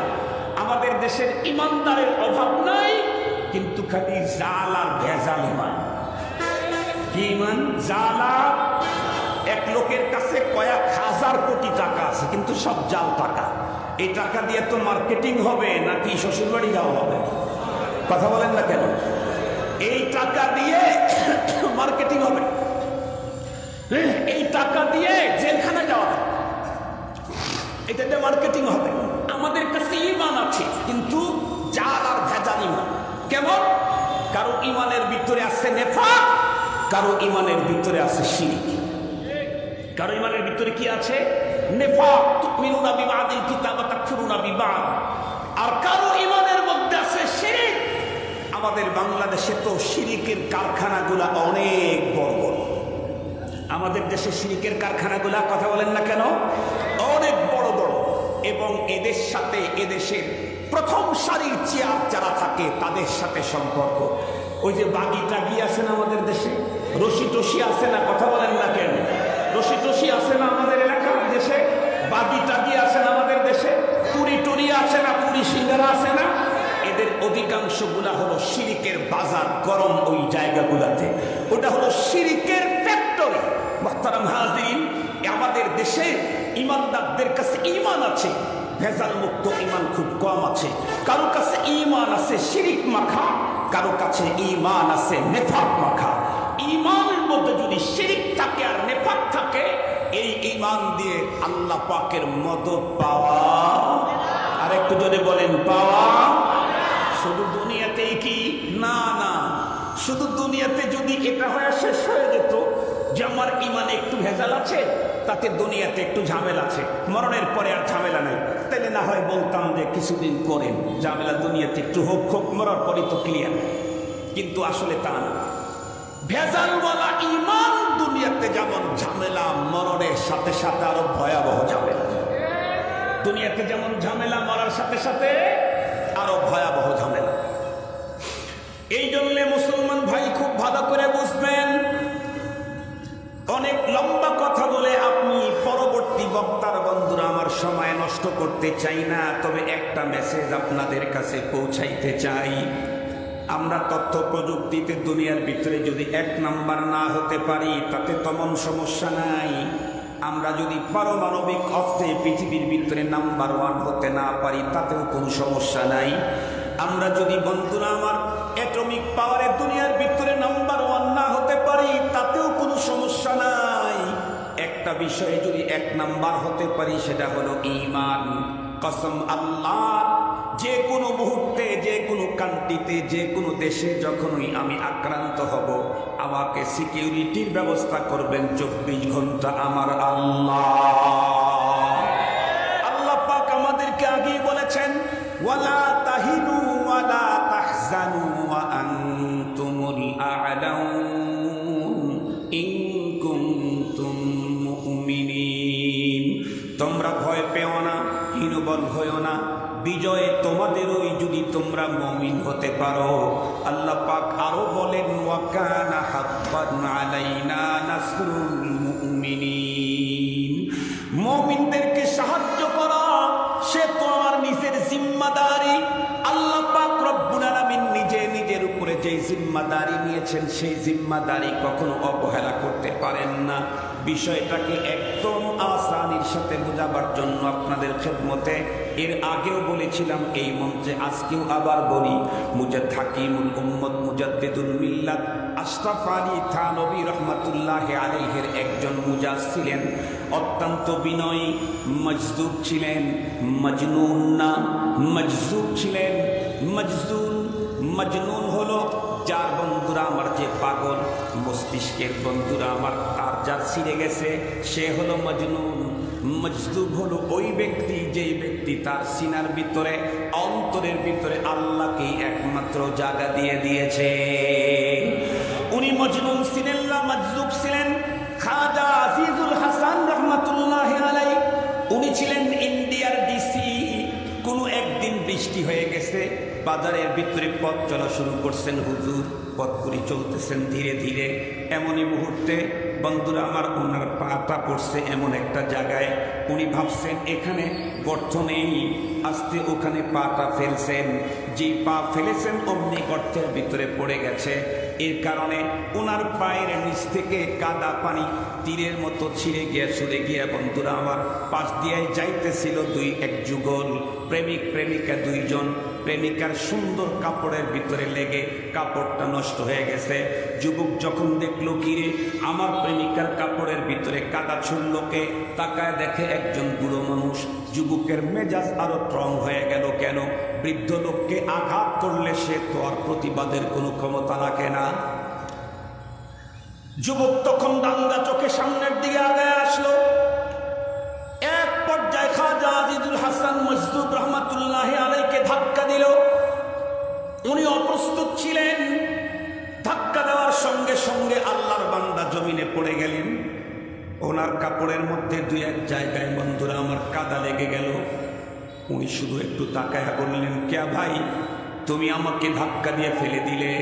আমাদের দেশের ইমানদারের অভাব নাই, কিন্তু খালি জাল আর ভেজাল ইমান। কি ইমান? জাল আর এক লোকের কাছে কয়েক হাজার কোটি টাকা আছে, কিন্তু সব জাল টাকা। এই টাকা দিয়ে তো মার্কেটিং হবে নাকি শ্বশুরবাড়ি যাওয়া হবে? কথা বলেন না কেন? এই টাকা দিয়ে মার্কেটিং হবে, এই টাকা দিয়ে জেলখানা যাওয়া হবে, এটাতে মার্কেটিং হবে। আমাদের কাছে ঈমান আছে, কিন্তু জাল আর ভেজাল ঈমান। কেমন? কারো ঈমানের ভিতরে আছে নেফাক, কারো ঈমানের ভিতরে আছে শিরক। কারো ঈমানের ভিতরে কি আছে? নেফাক, তুমিনুনা বিবাদিল কিতাব ওয়া তাকফুরুনা বিবাদ। আর কারো ঈমানের মধ্যে আছে শিরক। আমাদের বাংলাদেশে তো শিরকের কারখানাগুলা অনেক বড় বড়। আমাদের দেশে শিরকের কারখানাগুলা, কথা বলেন না কেন, অনেক বড় বড়। এবং এদের সাথে এদেশের প্রথম সারির চেয়ার যারা থাকে তাদের সাথে সম্পর্ক। ওই যে বাগি টাগি আছে না আমাদের দেশে, রশি টসি আছে না, কথা বলেন না কেন, রশি টসি আছে না আমাদের এলাকার দেশে, বাগি টাগি আছে না আমাদের দেশে, পুরি টুরি আছে না, পুরি সিঙ্গারা আছে না। এদের অধিকাংশগুলা হলো শিরকের বাজার গরম ওই জায়গাগুলাতে। ওটা হলো শিরকের ফ্যাক্টরি। মুহতারাম হাজিরিন, আমাদের দেশে ইমানদারদের কাছে ঈমান আছে, ভেজাল মুক্ত ঈমান খুব কম আছে। কারো কাছে ঈমান আছে শিরক মাখা, কারো কাছে ঈমান আছে নেফাক মাখা। ঈমানের মধ্যে যদি শিরক থাকে আর নেফাক থাকে, এই ঈমান দিয়ে আল্লাহ পাকের মদদ পাওয়া, আর একটু যদি বলেন পাওয়া। শুধু দুনিয়াতেই কি? না না, শুধু দুনিয়াতে যদি এটা হয়ে শেষ হয়ে যেত যে আমার ঈমানে একটু ভেজাল আছে, তাতে দুনিয়াতে একটু ঝামেলা আছে, মরণের পরে আর ঝামেলা নাই, তাহলে না হয় বলতাম যে কিছুদিন করেন ঝামেলা, দুনিয়াতে একটু হোক হোক, মরার পরে তো ক্লিয়ার। কিন্তু আসলে তা না। ভেজালওয়ালা ঈমান দুনিয়াতে যেমন ঝামেলা, মরণের সাথে সাথে আরো ভয়াবহ ঝামেলা। দুনিয়াতে যেমন ঝামেলা, মরার সাথে সাথে আরো ভয়াবহ ঝামেলা। এই জন্য মুসলমান ভাই খুব ভালো করে বুঝবেন। অনেক লম্বা কথা বলে আপনি পরবর্তী বক্তার বন্ধুরা আমার সময় নষ্ট করতে চাই না, তবে একটা মেসেজ আপনাদের কাছে পৌঁছাইতে চাই। আমরা তথ্য প্রযুক্তিতে দুনিয়ার ভিতরে যদি 1 নাম্বার না হতে পারি তাতে তেমন সমস্যা নাই। আমরা যদি পারমাণবিক অস্ত্রে পৃথিবীর ভিতরে নাম্বার 1 হতে না পারি তাতেও কোনো সমস্যা নাই। আমরা যদি বন্ধুরা আমার অ্যাটমিক পাওয়ারে দুনিয়ার ভিতরে নাম্বার 1 না হতে পারি তাতেও কোনো সমস্যা নাই। একটা বিষয়ে যদি 1 নাম্বার হতে পারি সেটা হলো ঈমান। কসম আল্লাহ, যে কোনো মুহূর্তে, যে কোনো কান্ট্রিতে, যে কোনো দেশে যখনই আমি আক্রান্ত হব, আমাকে সিকিউরিটির ব্যবস্থা করবেন 24 ঘন্টা আমার আল্লাহ। আল্লাহ পাক আমাদেরকে আগেই বলেছেন, ওয়ালা তাহিনু ওয়ালা তাহজানু ওয়া আনতুমুল আ'লাউন ইন কুনতুম মুমিনিন। তোমরা ভয় পেও না, হীনবল হইও না, বিজয় তোমাদেরই যদি তোমরা মুমিন হতে পারো। আল্লাহ পাক আরো বলেন, ওয়া কানা হাক্কান আলাইনা নাসরুল মুমিনিন। মুমিনদেরকে সাহায্য করা সে তো আমার নিজের জিম্মাদারি। আল্লাহ পাক রব্বুল আলামিন নিজে নিজের উপরে যে জিম্মাদারি নিয়েছেন সেই জিম্মাদারি কখনো অবহেলা করতে পারেন না। বিষয়টাকে একদম আসানির সাথে বোঝাবার জন্য আপনাদের খেদমতে এর আগেও বলেছিলাম, এই মঞ্চে আজকেও আবার বলি, মুজাদ্দিদ হাকিমুল উম্মত মুজাদ্দিদুল মিল্লাত আশরাফ আলী থানভী রহমাতুল্লাহি আলাইহির একজন মুজাজ ছিলেন। অত্যন্ত বিনয়ী, মজদুব ছিলেন, মজনুন না, মজজুব ছিলেন। মজনুন, মজনুন হলো যার বন্ধুরা আমার যে পাগল মস্তিষ্কের বন্ধুরা আমার, তার যার ছিঁড়ে গেছে সে হলো মজনুন। মজদুব হলো ওই ব্যক্তি যেই ব্যক্তি তার সিনার ভিতরে, অন্তরের ভিতরে আল্লাহকে একমাত্র জায়গা দিয়ে দিয়েছে। উনি মজনুন ছিলেন না, মজদুব ছিলেন। খাজা আজিজুল হাসান রহমাতুল্লাহি আলাইহি, উনি ছিলেন ইন্ডিয়ার ডিসি। কোনো একদিন বৃষ্টি হয়ে গেছে, বাজারের ভিতরে পথ চলা শুরু করছেন হুজুর, পথ করে চলতেছেন ধীরে ধীরে। এমনই মুহূর্তে বন্ধুরা আমার, ওনার পাটা পড়ছে এমন একটা জায়গায়, উনি ভাবছেন এখানে গর্ত নেই, আস্তে ওখানে পাটা ফেলছেন, যেই পা ফেলেছেন অমনি গর্তের ভিতরে পড়ে গেছে। এর কারণে ওনার পায়ের নিচ থেকে কাদা পানি তীরের মতো ছিঁড়ে গিয়ে সরে গিয়ে বন্ধুরা আমার পাশ দিয়ে যাইতেছিল এক যুগল প্রেমিক প্রেমিকা, দুইজন। প্রেমিকার সুন্দর কাপড়ের ভিতরে লেগে কাপড়টা নষ্ট হয়ে গেছে। যুবক যখন দেখলো কিরে আমার প্রেমিকার কাপড়ের ভিতরে কাদা ছুড়লোকে, তাকায় দেখে একজন বুড়ো মানুষ। যুবকের মেজাজ আরো স্ট্রং হয়ে গেল। কেন? বৃদ্ধ লোককে আঘাত করলে সে তো আর প্রতিবাদের কোনো ক্ষমতা রাখে না। যুবক তখন দাঙ্গা চোখে সামনের দিকে আগায় আসলো। এক পর্যায়ে খাজা আজিজুল হাসান মজদুব রহমাতুল্লাহি আলাইহিকে ধাক্কা দিল। উনি অপ্রস্তুত ছিলেন। ধাক্কা দেওয়ার সঙ্গে সঙ্গে আল্লাহর বান্দা জমিনে পড়ে গেলেন। ওনার কাপড়ের মধ্যে দুই এক জায়গায় বন্ধুরা আমার কাদা লেগে গেল। উনি শুধু একটু তাকায়া বললেন, কে ভাই, তুমি আমাকে ধাক্কা দিয়ে ফেলে দিলে।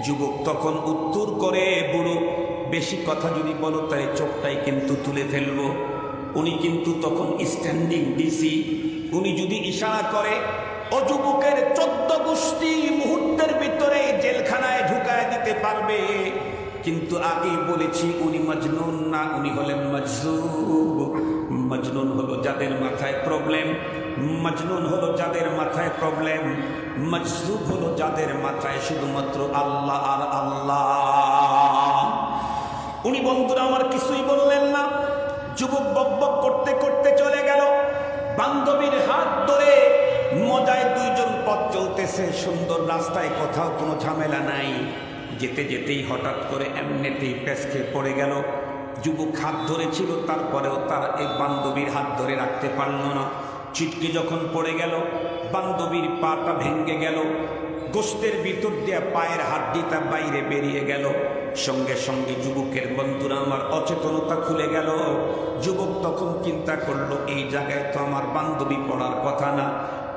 যুবক তখন উত্তর করে, বুড়ো, বেশি কথা যদি বলো তাই চোখটাই কিন্তু তুলে ফেলবো। উনি কিন্তু তখন স্ট্যান্ডিং ডিসি। উনি যদি ইশারা করে ও যুবকের 14 গোষ্ঠী মুহূর্তের ভিতরে জেলখানায় ঢুকায় দিতে পারবে। কিন্তু আগে বলেছি উনি মজনুন না, উনি হলেন মজজুব। মজনুন হলো যাদের মাথায় প্রবলেম, মজনুন হলো যাদের মাথায় প্রবলেম, মজজুব হলো যাদের মাথায় শুধুমাত্র আল্লাহ আর আল্লাহ। উনি বন্ধুরা আমার কিছুই বললেন না। যুবক বকবক করতে করতে চলে গেল। বান্ধবীর হাত ধরে মজায় দুইজন পথ চলতেছে, সুন্দর রাস্তায়, কোথাও কোনো ঝামেলা নাই। যেতে যেতেই হঠাৎ করে এমনিতেই পেছকে পড়ে গেল। যুবক হাত ধরেছিল, তারপরেও তার এই বান্ধবীর হাত ধরে রাখতে পারল না। চিটকে যখন পড়ে গেল, বান্ধবীর পাটা ভেঙে গেল। গোশতের ভিতর দিয়ে পায়ের হাড্ডিটা বাইরে বেরিয়ে গেল। সঙ্গে সঙ্গে যুবকের বন্ধুরা আমার অচেতনতা খুলে গেল। যুবক তখন চিন্তা করলো, এই জায়গায় তো আমার বান্ধবী পড়ার কথা না।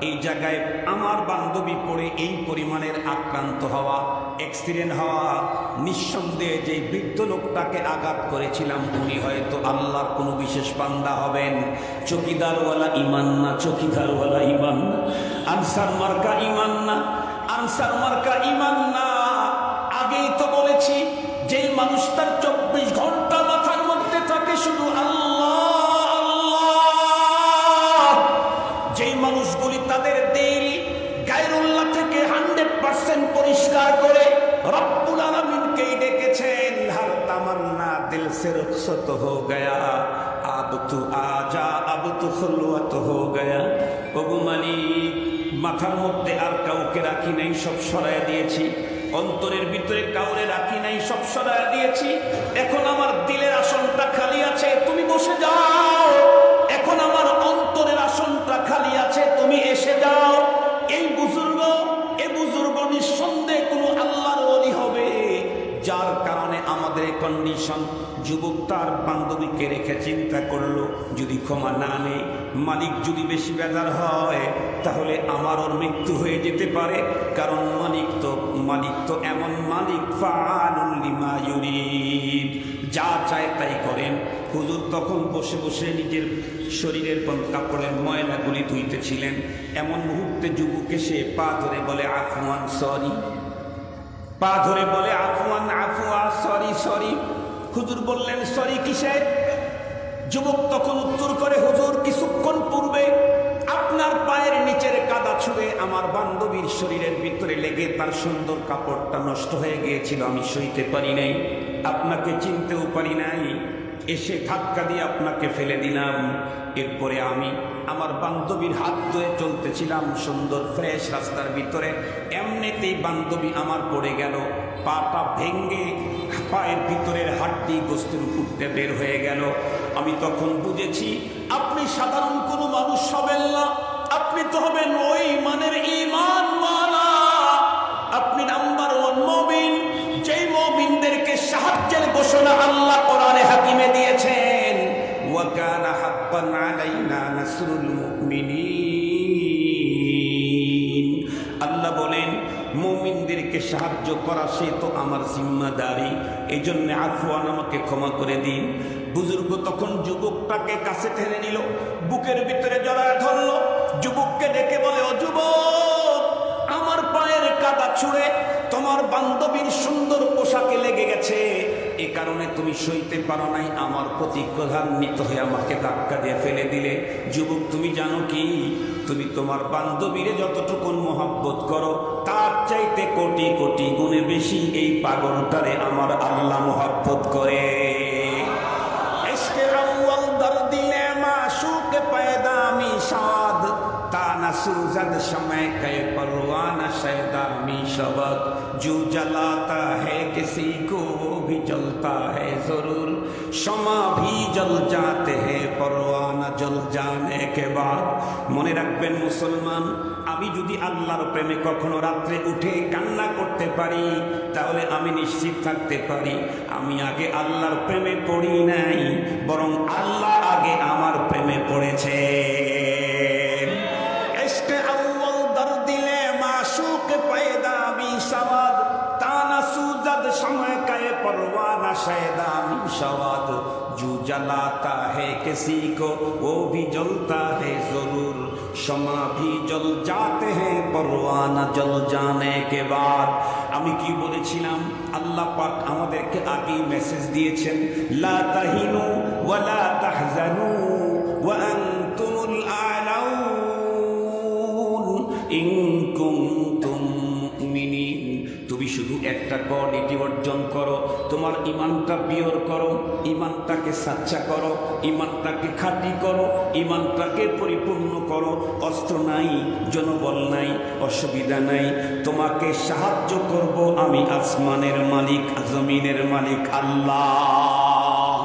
এই জায়গায় আমার বান্ধবী পড়ে এই পরিমাণের আক্রান্ত হওয়া, অ্যাক্সিডেন্ট হওয়া, নিঃসন্দেহে যে বৃদ্ধ লোকটাকে আঘাত করেছিলাম উনি হয়তো আল্লাহর কোনো বিশেষ বান্দা হবেন। চকিদারওয়ালা ইমান না, চকিদারওয়ালা ইমান না, আনসার মার্কা ইমান না, আনসার মার্কা ইমান না। আগেই তো বলেছি, যেই মানুষটার 24 ঘন্টা মাথার মধ্যে থাকে শুধু আল্লাহ আল্লাহ, যেই মানুষগুলি তাদের দিল গায়রুল্লাহ থেকে 100% পরিষ্কার করে রব্বুল আলামিনকেই ডেকেছেন। হর তামান্না দিল সে রুখসত হো গয়া, আব তু আজা, আব তু খুলওয়াত হো গয়া। ওগো মালিক, মাথার মধ্যে আর কাউকে রাখি নাই, সব সরাইয়া দিয়েছি। অন্তরের ভিতরে কাউরে রাখি নাই, সব সরাইয়া দিয়েছি। এখন আমার দিলের আসনটা খালি আছে, তুমি বসে যাও। এখন আমার অন্তরের আসনটা খালি আছে, তুমি এসে যাও। এই বুজুর্গ, এই বুজুর্গ নিঃসন্দেহে কোনো আল্লাহর ওলি হবে, যার কারণে আমাদের কন্ডিশন। যুবক তার বান্ধবীকে রেখে চিন্তা করলো, যদি ক্ষমা না নেই, মালিক যদি বেশি বেজার হয়, তাহলে আমার ওর মৃত্যু হয়ে যেতে পারে। কারণ মালিক তো এমন মালিক, ফাআলুল লিমা ইউরিদ, যা চায় তাই করেন। হুজুর তখন বসে বসে নিজের শরীরের কাপড়ের ময়লাগুলি ধুইতেছিলেন। এমন মুহূর্তে যুবক এসে পা ধরে বলে, আফওয়ান, সরি। পা ধরে বলে, আফওয়ান, আফওয়া, সরি সরি। হুজুর বললেন, সরি কিসের? যুবক তখন উত্তর করে, হুজুর কিছুক্ষণ পূর্বে আপনার পায়ের নিচের কাদা ছুঁড়ে আমার বান্ধবীর শরীরের ভিতরে লেগে তার সুন্দর কাপড়টা নষ্ট হয়ে গিয়েছিল, আমি সইতে পারি নাই, আপনাকে চিনতেও পারি নাই, এসে ধাক্কা দিয়ে আপনাকে ফেলে দিলাম। এরপরে আমি আমার বান্ধবীর হাত ধরে চলতেছিলাম সুন্দর ফ্রেশ রাস্তার ভিতরে, এমনিতেই বান্ধবী আমার পড়ে গেল। পাটা ভেঙ্গে পায়ের ভিতরের হাড্ডি গোস্তের উপরতে বের হয়ে গেল। আমি তখন বুঝেছি আপনি সাধারণ কোনো মানুষ হবেন না, আপনি তো হবেন ওই মানের ঈমানওয়ালা। আপনি নাম্বার 1 মুমিন, যেই মুমিনদেরকে সাহায্যের ঘোষণা আল্লাহ কোরআনে হাকিমে দিয়েছেন, ওয়া কানা হাক্কান আলাইনা নাসরুল মুমিনিন। আল্লাহ বলেন মুমিনদেরকে সাহায্য করা সে তো আমার জিম্মাদারি, এই জন্য আফওয়ান আমাকে ক্ষমা করে দিন। বুজুর্গ তখন যুবকটাকে কাছে টেনে নিল, বুকের ভিতরে জড়ায় ধরল, যুবককে ডেকে বলে, ও যুবক, আমার পায়ের কাদা ছুঁড়ে তোমার বান্ধবীর সুন্দর পোশাকে লেগে গেছে, এ কারণে তুমি সইতে পারো নাই, আমার প্রতি ক্রোধান্বিত হয়ে আমাকে ধাক্কা দিয়ে ফেলে দিলে। যুবক, তুমি জানো কি, তুমি তোমার বান্ধবীরে যতটুকু মহব্বত করো তার চাইতে কোটি কোটি গুণে বেশি এই পাগলটারে আমার আল্লাহ মহব্বত করে। सूरज समय के परवाना शैदामी शबक जो जलाता है किसी को वो भी जलता है जरूर, शमा भी जल जाते हैं परवाना जल जाने के बाद। মনে রাখবেন মুসলমান, আমি যদি আল্লাহর প্রেমে কখনো রাত্রে উঠে কান্না করতে পারি তাহলে আমি নিশ্চিত থাকতে পারি আমি আগে আল্লাহর প্রেমে পড়ি নাই, বরং আল্লাহ আগে আমার প্রেমে পড়েছে। परवाना शैदानी शवाद जो जलाता है किसी को वो भी जलता है जरूर, शमा भी जल जाते हैं परवाना जल जाने के बाद। আমি কি বলেছিলাম, আল্লাহ পাক আমাদেরকে আগেই মেসেজ দিয়েছেন, লা তাহিনু ওয়া লা তাহজানু ওয়া আনতুমুল আ'লাউন ইন কুনতুম মুমিনিন। তুমি শুধু একটা কোয়ালিটি অর্জন করো, তোমার ইমানটা পিওর করো, ইমানটাকে সাচ্চা করো, ইমানটাকে খাঁটি করো, ইমানটাকে পরিপূর্ণ করো। অস্ত্র নাই, জনবল নাই, অসুবিধা নাই, তোমাকে সাহায্য করব আমি আসমানের মালিক, জমিনের মালিক আল্লাহ।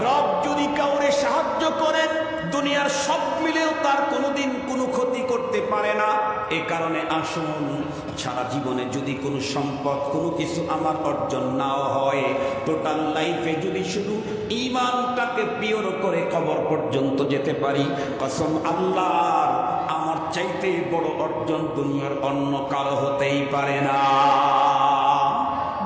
রব যদি কাউরে সাহায্য করেন দুনিয়ার সব মিলেও তার কোনোদিন কোনো ক্ষতি করতে পারে না। এ কারণে আসুন, সারা জীবনে যদি কোনো সম্পদ কোনো কিছু আমার অর্জন নাও হয়, টোটাল লাইফে যদি শুধু ঈমানটাকে পিওর করে কবর পর্যন্ত যেতে পারি, কসম আল্লাহর, আমার চাইতে বড় অর্জন দুনিয়ার অন্য কারো হতেই পারে না।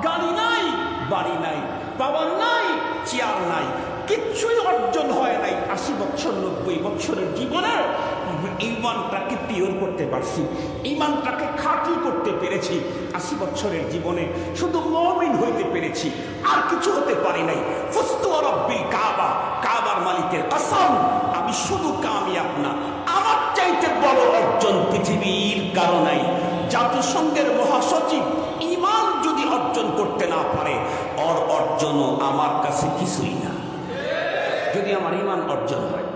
গাড়ি নাই, বাড়ি নাই, পাওয়ার নাই, চেয়ার নাই, কিচ্ছুই অর্জন হয় নাই। 80 বছর 90 বছরের জীবনে ঈমানটাকে পিওর করতে পারছি, ঈমানটাকে খাঁটি করতে পেরেছি। 80 বছরের জীবনে শুধু মুমিন হইতে পেরেছি, আর কিছু হতে পারি নাই। ফুস্তু রাব্বিল কাবা, কাবার মালিকের কসম, আমি শুধু কামিয়াব না, আমার চাইতে বড় অর্জন পৃথিবীর কারো নাই। জাতিসংঘের মহাসচিব ঈমান যদি অর্জন করতে না পারে, ওর অর্জনও আমার কাছে কিছুই না, যদি আমার ঈমান অর্জন হয়।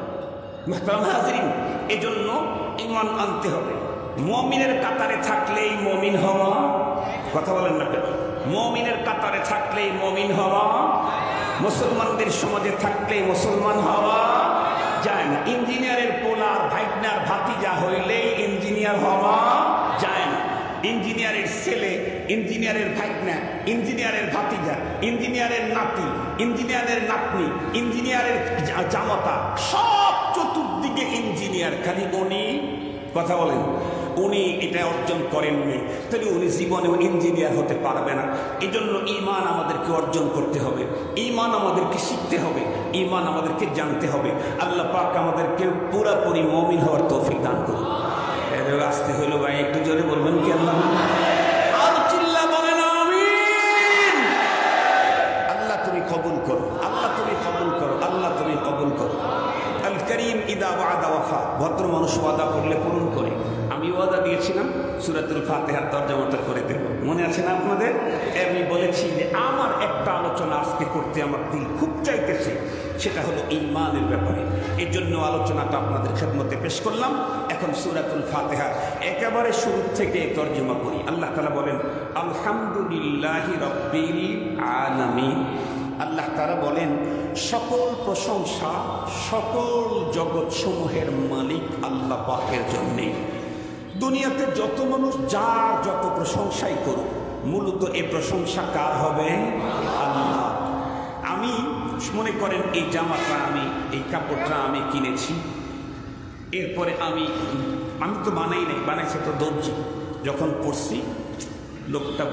মুহতারাম হাজিরিন, এজন্য ঈমান আনতে হবে। মুমিনের কাতারে থাকলেই মুমিন হওয়া, কথা বলেন না কেন? মুমিনের কাতারে থাকলেই মুমিন হওয়া, মুসলমানদের সমাজে থাকলেই মুসলমান হওয়া যায় না। ইঞ্জিনিয়ারের পোলার ভাইগনার ভাতিজা হইলেই ইঞ্জিনিয়ার হওয়া যায় না। ইঞ্জিনিয়ারের ছেলে, ইঞ্জিনিয়ারের ভাইগনা, ইঞ্জিনিয়ারের ভাতিজা, ইঞ্জিনিয়ারের নাতি, ইঞ্জিনিয়ারের নাতনি, ইঞ্জিনিয়ারের জামাতা, সব চতুর্দিকে ইঞ্জিনিয়ার, খালি উনি, কথা বলেন, উনি এটা অর্জন করেননি, তাহলে উনি জীবনেও ইঞ্জিনিয়ার হতে পারবে না। এই জন্য ঈমান আমাদেরকে অর্জন করতে হবে, ঈমান আমাদেরকে শিখতে হবে, ঈমান আমাদেরকে জানতে হবে। আল্লাহ পাক আমাদেরকে পুরাপুরি মুমিন হওয়ার তৌফিক দান করুন। আসতে হইলো ভাই, একটু জোরে বলবেন কি আল্লাহ? আর চিল্লা বলেন আমিন। আল্লাহ তুমি কবুল করো, আল্লাহ তুমি কবুল করো, আল্লাহ তুমি কবুল করো। আল করিম ইদা ওয়াদা ওয়াফা, ভদ্র মানুষ ওয়াদা করলে পূরণ করে। আমি ওয়াদা দিয়েছিলাম সূরাতুল ফাতিহার তরজমাটা করে দেব, মনে আছে না আপনাদের? আমি বলেছি যে আমার একটা আলোচনা আজকে করতে আমার দিল খুব চাইতেছে, সেটা হলো ঈমানের ব্যাপারে। এই জন্য আলোচনাটা আপনাদের খেদমতে পেশ করলাম। এখন সূরাতুল ফাতিহা একেবারে শুরু থেকে তরজমা করি। আল্লাহ তাআলা বলেন, আলহামদুলিল্লাহি রাব্বিল আলামিন। আল্লাহ তাআলা বলেন, সকল প্রশংসা সকল জগৎসমূহের মালিক আল্লাহ পাকের জন্যে। দুনিয়াতে যত মানুষ যার যত প্রশংসাই করুক, মূলত এই প্রশংসা কার হবে? আল্লাহ। আমি মনে করেন এই জামাটা, আমি এই কাপড়টা আমি কিনেছি, এরপরে আমি তো বানাই নাই, বানাইছে তো দর্জি। যখন পড়ছি লোকেরা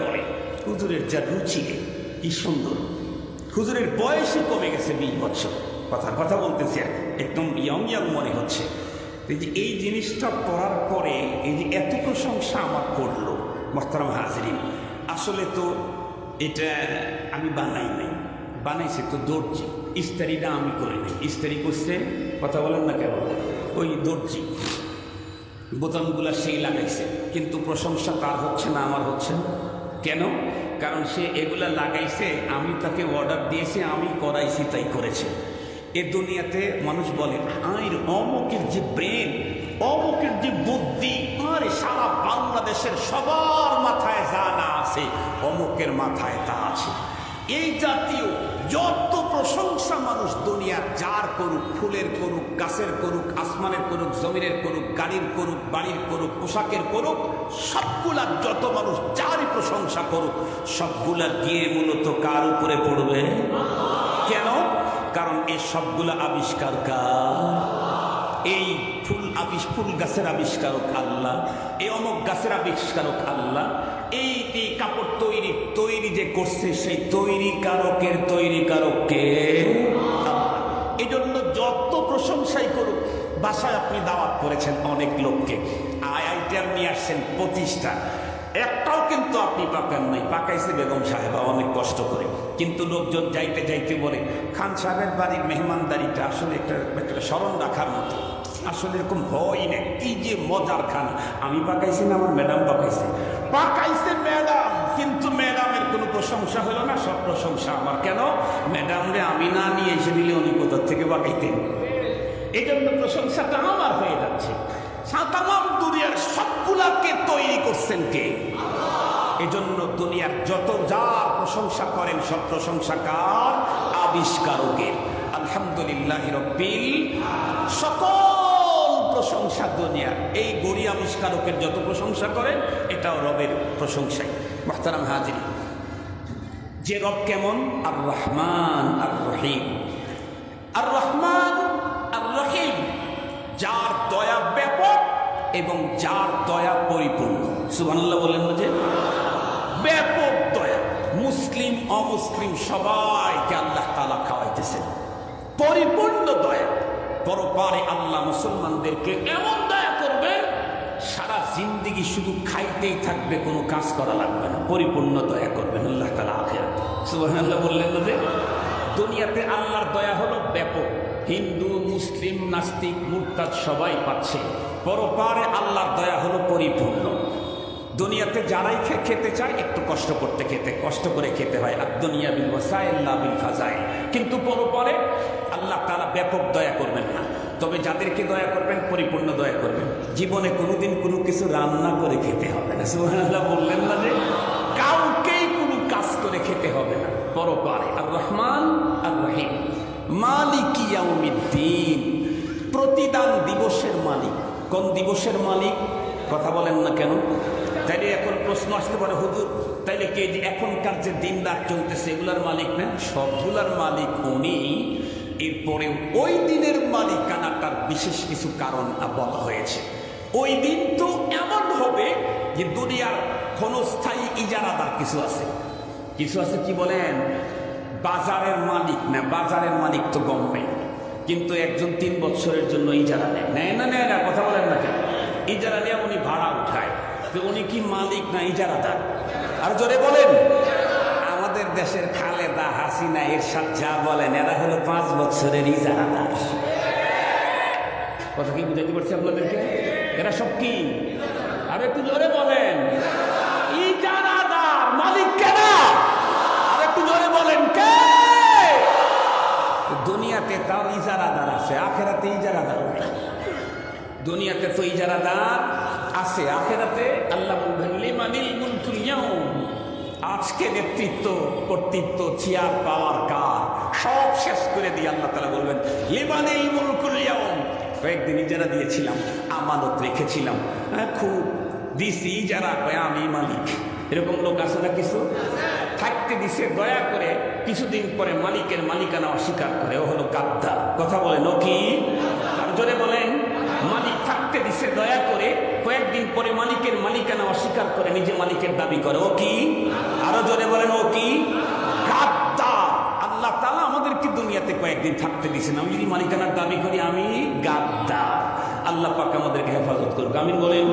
বলে হুজুরের যা রুচি কি সুন্দর, হুজুরের বয়সই কমে গেছে 20 বছর, কথা বলতেছি আর একদম ইয়ং মনে হচ্ছে। এই জিনিসটা পড়ার পরে এই যে এত প্রশংসা আমার করলো মোহতারাম হাজরিন, আসলে তো এটা আমি বানাই নাই, বানাইছে তো দর্জি, ইস্তারিটা আমি করি নাই, ইস্তারি করছে, কথা বলেন না কেন, ওই দর্জি বোতামগুলা সেই লাগাইছে, কিন্তু প্রশংসা তার হচ্ছে না, আমার হচ্ছে না। কেন? কারণ সে এগুলা লাগাইছে, আমি তাকে অর্ডার দিয়েছি, আমি করাইছি, তাই করেছে। এ দুনিয়াতে মানুষ বলে আর অমুকের যে ব্রেন, অমুকের যে বুদ্ধি, আর সারা বাংলাদেশের সবার মাথায় যা না আছে অমুকের মাথায় তা আছে। এই জাতীয় যত প্রশংসা মানুষ দুনিয়ার যার করুক, ফুলের করুক, গাছের করুক, আসমানের করুক, জমিনের করুক, গাড়ির করুক, বাড়ির করুক, পোশাকের করুক, সবগুলা যত মানুষ যারই প্রশংসা করুক, সবগুলা গিয়ে মূলত কার উপরে পড়বে? কেন? কারণ এই সবগুলা আবিষ্কার কার? এই ফুল গাছের আবিষ্কারক আল্লাহ, এই অমুক গাছের আবিষ্কারক আল্লাহ, এই কাপড় তৈরি যে করছে সেই তৈরিকারককে। এই জন্য যত প্রশংসাই করুক, বাসায় আপনি দাওয়াত করেছেন অনেক লোককে, আইটেম নিয়ে আসছেন 25টা, একটাও কিন্তু আপনি পাকান নাই, পাকাইছে বেগম সাহেবা অনেক কষ্ট করে, কিন্তু লোকজন যাইতে যাইতে বলে খান সাহেবের বাড়ির মেহমানদারিটা আসলে একটা স্মরণ রাখার মতো, আসলে এরকম হয় না, কি যে মজার খানা। আমি পাকাইছি না, আমার ম্যাডাম পাকাইছে ম্যাডাম, কিন্তু ম্যাডামের কোনো প্রশংসা হলো না, সব প্রশংসা আমার। কেন? ম্যাডামরে আমি না নিয়ে এসে দিলে উনি কোথার থেকে পাকাইতেন, এই জন্য প্রশংসাটা আমার হয়ে যাচ্ছে। তামাম দুনিয়ার সবগুলাকে তৈরি করছেন কে? এজন্য দুনিয়ার যত যা প্রশংসা করেন সব প্রশংসা কার? আবিষ্কারকের। আলহামদুলিল্লাহ রাব্বিল সকল প্রশংসা দুনিয়ার এই গড়ি আবিষ্কারকের যত প্রশংসা করেন এটাও রবের প্রশংসাই। মুহতারাম হাজিরিন, যে রব কেমন? আর রহমান আর রহিম। আর রহমান আর রহিম, যার দয়া ব্যাপক এবং যার দয়া পরিপূর্ণ। সুবহানাল্লাহ বলেন না যে ব্যাপক দয়া, মুসলিম অমুসলিম সবাইকে আল্লাহ তাআলা খাওয়াইতেছেন, পরিপূর্ণ দয়া। পরপারে আল্লাহ মুসলমানদেরকে এমন দয়া করবেন সারা জিন্দেগি শুধু খাইতেই থাকবে, কোনো কাজ করা লাগবে না, পরিপূর্ণ দয়া করবেন আল্লাহ তাআলা আখিরাতে। সুবহানাল্লাহ বললেন না যে দুনিয়াতে আল্লাহর দয়া হলো ব্যাপক, হিন্দু মুসলিম নাস্তিক মুরতাদ সবাই পাচ্ছে, পরপারে আল্লাহর দয়া হলো পরিপূর্ণ। দুনিয়াতে যারাই খেতে চায় একটু কষ্ট করে খেতে হয়, আর দুনিয়া বিল ওয়াসাইল লা বিল ফাজাইল। কিন্তু পরপারে আল্লাহ তাআলা ব্যাপক দয়া করবেন না, তবে যাদেরকে দয়া করবেন পরিপূর্ণ দয়া করবেন। জীবনে কোনোদিন কোনো কিছু রান্না করে খেতে হবে না। সুবহানাল্লাহ বললেন না যে কাউকেই কোনো কাজ করে খেতে হবে না, পরপারে। আর রহমান আর রহিম, মালিক ইয়াউমিদ্দিন, প্রতিদান দিবসের মালিক। কোন দিবসের মালিক? কথা বলেন না কেন? তাইলে এখন প্রশ্ন আসতে পারে, হুজুর তাইলে কে যে এখনকার যে দিন রাত চলতেছে এগুলার মালিক না? সবগুলার মালিক উনি। এরপরেও ওই দিনের মালিকানাটার বিশেষ কিছু কারণ বলা হয়েছে। ওই দিন তো এমন হবে যে দুনিয়ার ক্ষণস্থায়ী ইজারাদার কিছু আছে কি বলেন? বাজারের মালিক না, বাজারের মালিক তো গভর্নমেন্ট, কিন্তু একজন 3 বছরের জন্য ইজারা নেয় না, কথা বলেন না কেন? ইজারা নিয়ে উনি ভাড়া উঠায়, তো উনি কি মালিক না ইজারাদার? আর জোরে বলেন। আমাদের দেশের খালেদা হাসিনা এরশাদ যা বলেন এরা হলো 5 বছরের ইজারাদার। কথা কি বুঝাইতে পারছি আপনাদেরকে? এরা সব কি? আর একটু জোরে বলেন। ইজারাদার, মালিক কেনা? আর একটু জোরে বলেন কে? দুনিয়াতে তাও ইজারাদার আছে, আখেরাতে ইজারাদার নেই। দুনিয়াতে তো ইজারাদার আছে, আখেরাতে আল্লাহ বলবেন লিমানিল মুলকুল ইয়াউম, আজকে নেতৃত্ব কর্তৃত্ব চেয়ার পাওয়ার কার? সব শেষ করে দিয়ে আল্লাহ তাআলা বলবেন লিমানিল মুলকুল ইয়াউম। কয়েকদিন ইজারা দিয়েছিলাম, আমানত রেখেছিলাম, খুব দিছি ইজারা, আমি মালিক। এরকম লোক আছে না? কিছু থাকতে দিছে দয়া করে, কিছুদিন পরে মালিকের মালিকানা অস্বীকার করে, ও হলো গাদ্দার। কথা বলেন ও কি? জোরে বলেন। মালিক থাকতে দিছে দয়া করে, কয়েকদিন পরে মালিকের মালিকানা অস্বীকার করে নিজে মালিকের দাবি করে। ও কি? আরো জোরে বলেন, ও কি? গাদ্দার। আল্লাহ তাআলা আমাদেরকে দুনিয়াতে কয়েকদিন থাকতে দিয়েছেন, আমি যদি মালিকানার দাবি করি আমি গাদ্দার। আল্লাহ পাক আমাদেরকে হেফাজত করুক, আমিন বলেন।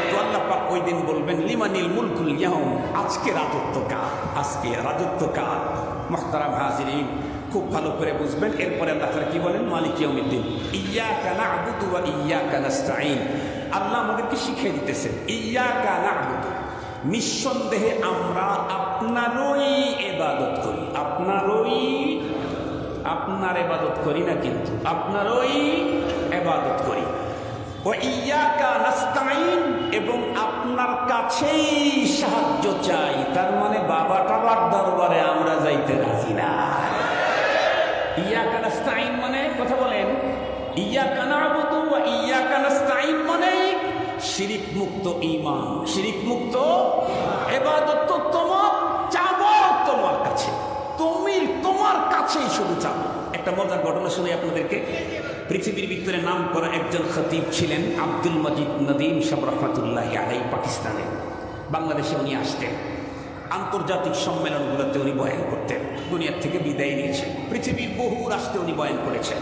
তো আল্লাহ পাক ওই দিন বলবেন লিমানিল মুলকুল ইয়াউম, আজকে রাজত্ব কার, আজকে রাজত্ব কার। মুহতারাম হাজিরিন, খুব ভালো করে বুঝবেন। এরপরে আল্লাহ তাআলা কি বলেন? মালিক ইয়াউমিদ্দিন, ইয়্যাকা না'বুদু ওয়া ইয়্যাকা নাস্তাঈন। আল্লাহ আমাদেরকে শিখিয়ে দিতেছেন ইয়্যাকা না'বুদু, নিঃসন্দেহে আমরা আপনারই ইবাদত করি, আপনার ইবাদত করি না, কিন্তু আপনারই ইবাদত করি। ওয়া ইয়্যাকা নাস্তাঈন, এবং আপনার কাছেই সাহায্য চাই। তার মানে বাবা টাবার দরবারে আমরা যাইতে রাজি না। ইয়্যাকা নাস্তাঈন মানে, কথা বলেন, ইয়্যাকা না'বুদু ওয়া ইয়্যাকা নাস্তাঈন মানে শিরিক মুক্ত ঈমান, শিরিক মুক্ত ইবাদত। তো তোমার চাবো তোমার কাছে, তোমার কাছেই শুধু চাবো। একটা মজার ঘটনা শুনি আপনাদেরকে। পৃথিবীর ভিতরে নাম করা একজন খতিব ছিলেন আব্দুল মজিদ নদীম সাহেব রহমাতুল্লাহি আলাইহি। পাকিস্তানে, বাংলাদেশে উনি আসতেন, আন্তর্জাতিক সম্মেলনগুলোতে উনি বয়ান করতেন। দুনিয়ার থেকে বিদায় নিয়েছেন, পৃথিবীর বহু রাষ্ট্রে উনি বয়ান করেছেন।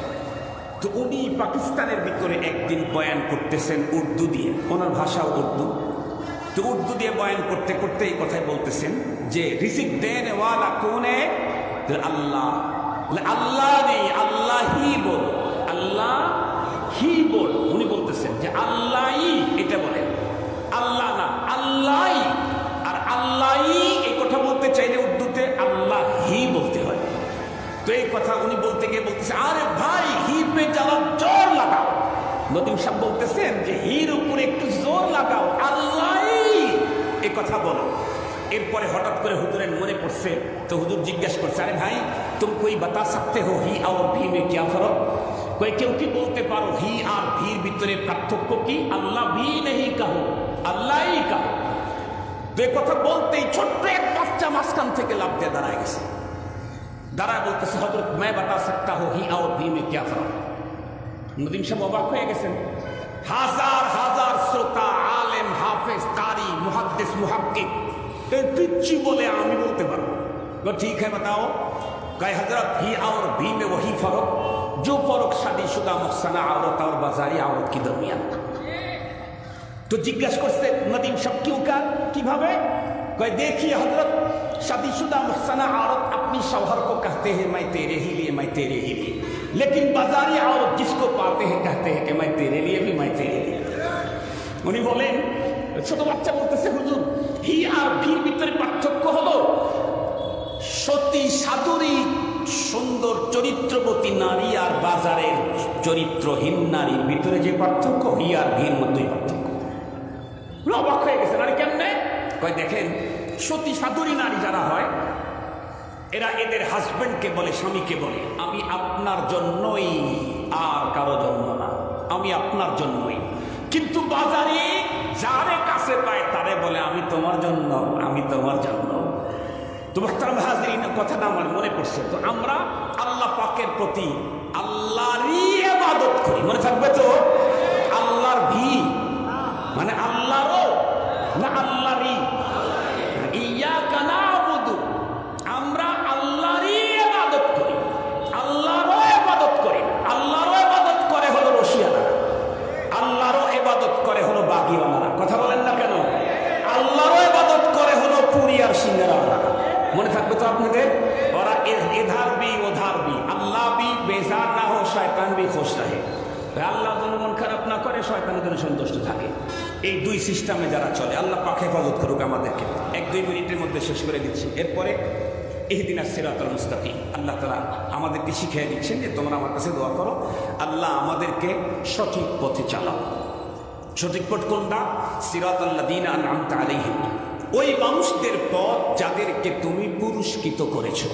তো উনি পাকিস্তানের ভিতরে একদিন বয়ান করতেছেন উর্দু দিয়ে, ওনার ভাষা উর্দু। তো উর্দু দিয়ে বয়ান করতে করতে এই কথাই বলতেছেন যে রিজিক দেনে ওয়ালা কোন है? আল্লাহ। আল্লাহ নেই, আল্লাহ হি বল, আল্লাহ হি বল। উনি বলতেছেন যে আল্লাহই, এটা বলেন, আল্লাহ না, আল্লাহই। আর আল্লাহই এই কথা বলতে চাইলে উর্দুতে আল্লাহ হি বলতে হয়। তো এই কথা উনি বলতে গিয়ে বলতেছে, আরে ভাই, হি পে যারা জোর লাগাও। নদীম সাহেব বলতেছেন যে হির উপরে একটু জোর লাগাও, আল্লাহই এই কথা বলো। এরপরে হঠাৎ করে হুজুরের মনে পড়ছে। তো হুজুর জিজ্ঞেস করছে, আরে ভাই, তুম কোই বাতা সকতে হো হি আর ভি মে ক্যা ফরক? কই কেউ কি বলতে পারো হি আর ভির ভিতরে পার্থক্য কি? আল্লাহ ভি নেহি কাহো, আল্লাহই কাহো। তো এই কথা বলতেই ছোট্ট এক বাচ্চা মাঝখান থেকে লাফ দিয়ে দাঁড়ায় গেছে। দাঁড়ায় বলতেছে, হযরত मैं बता सकता हूं ही और भी में क्या फर्क? নদীম সাহেব অবাক হয়ে গেছেন। হাজার হাজার শ্রোতা, আলেম, হাফেজ, কারি, মুহাদ্দিস, মুহাক্কিক এই পিচ্ছি বলে আমি বলতে পারবো। ঠিক है बताओ? कहे हजरत ही और भी में वही फर्क जो फर्क शादीशुदा मुहसना औरत और बाजारी औरत के दरमियान। तो जिज्ञास करते नदीम साहब क्यों का, কিভাবে? कहे देखिए हजरत, शादीशुदा मुहसना औरत अपनी शौहर को कहते हैं मैं तेरे ही लिए, मैं तेरे ही लिए, लेकिन बाजारी औरत जिसको पाते हैं कहते हैं कि मैं तेरे लिए भी, मैं तेरे लिए। উনি বলেন, ছোট বাচ্চা বলতেছে, হুজুর, হি আর ভির ভিতরে পার্থক্য হলো সতী সাধুরী সুন্দর চরিত্রবতী নারী আর বাজারের চরিত্রহীন নারীর ভিতরে যে পার্থক্য, হি আর ভির মধ্যেই পার্থক্য। অবাক হয়ে গেছেন, আরে কেমনে? কয় দেখেন, সতী সাধুরী নারী যারা হয়, এরা এদের হাজবেন্ডকে বলে, স্বামীকে বলে, আমি আপনার জন্যই, আর কারো জন্য না, আমি আপনার জন্যই। কিন্তু বাজারে যারে কাছে পায় তারে বলে আমি তোমার জন্য, আমি তোমার জন্য। তো মুহতারাম হাজিরিন, কথাটা আমার মনে পড়ছে। তো আমরা আল্লাহ পাকের প্রতি আল্লাহরই ইবাদত করি, মনে থাকবে তো? আল্লাহর ভি মানে আল্লাহরও না, আল্লাহরই। ইয়্যাকা না'বুদু, আমরা আল্লাহরই ইবাদত করি, আল্লাহরও ইবাদত করি। আল্লাহরও ইবাদত করে হলো রশিয়ানা, আল্লাহরও ইবাদত করে হলো বাগিওয়ালারা। কথা বলেন না কেন? আল্লাহরও ইবাদত করে হলো পুরি আর সিঙ্গারাওয়ালা। মনে থাকবে তো আপনাদের? ওরা ইধার ভি উধার ভি, আল্লাহ ভি বেজার না হো, শয়তান ভি খুশ রহে। আল্লাহ যেন মন খারাপ না করে, শয়তানের যেন সন্তুষ্ট থাকে। এই দুই সিস্টেমে যারা চলে, আল্লাহ পাক হেফাজত করুক আমাদেরকে। 1-2 মিনিটের মধ্যে শেষ করে দিচ্ছি। এরপরে ইহদিনাস সিরাতাল মুস্তাকিম, আল্লাহ তাআলা আমাদেরকে শিখিয়ে দিচ্ছেন যে তোমরা আমার কাছে দোয়া করো, আল্লাহ আমাদেরকে সঠিক পথে চালাও। সঠিক পথ কোনটা? সিরাতাল্লাযীনা আন'আমতা আলাইহিম, ওই মানুষদের পথ যাদেরকে তুমি পুরস্কৃত করেছো।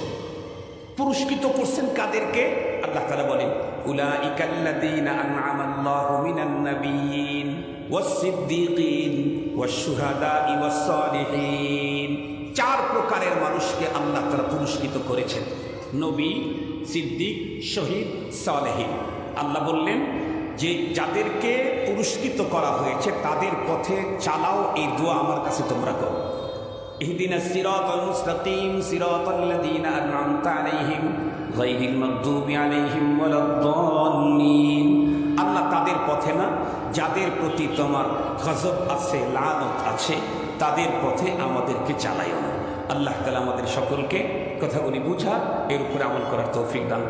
পুরস্কৃত করছেন কাদেরকে? আল্লাহ তাআলা বলেন, উলাইকাল্লাযীনা আন'আমাল্লাহু মিনান নাবিয়্যিন ওয়াস-সিদ্দীকিন ওয়াশ-শুহাদাই ওয়াস-সালিহিন। 4 প্রকারের মানুষকে আল্লাহ তাআলা পুরস্কৃত করেছেন, নবী, সিদ্দিক, শহীদ, সালেহীন। আল্লাহ বললেন যে যাদেরকে পুরস্কৃত করা হয়েছে তাদের পথে চালাও, এই দোয়া আমার কাছে তোমরা করো। ইহদিনাস সিরাতাল মুস্তাকিম সিরাতাল্লাযীনা আন'আমতা আলাইহিম গায়রিল মাগদুবি আলাইহিম ওয়ালাদ-দাল্লিন। আল্লাহ তাদের পথে না, যাদের প্রতি তোমার গজব আছে, লানত আছে, তাদের পথে আমাদেরকে চালাইও না। আল্লাহ তাআলা আমাদের সকলকে কথাগুলি বুঝা, এর উপরে আমল করার তৌফিক দান।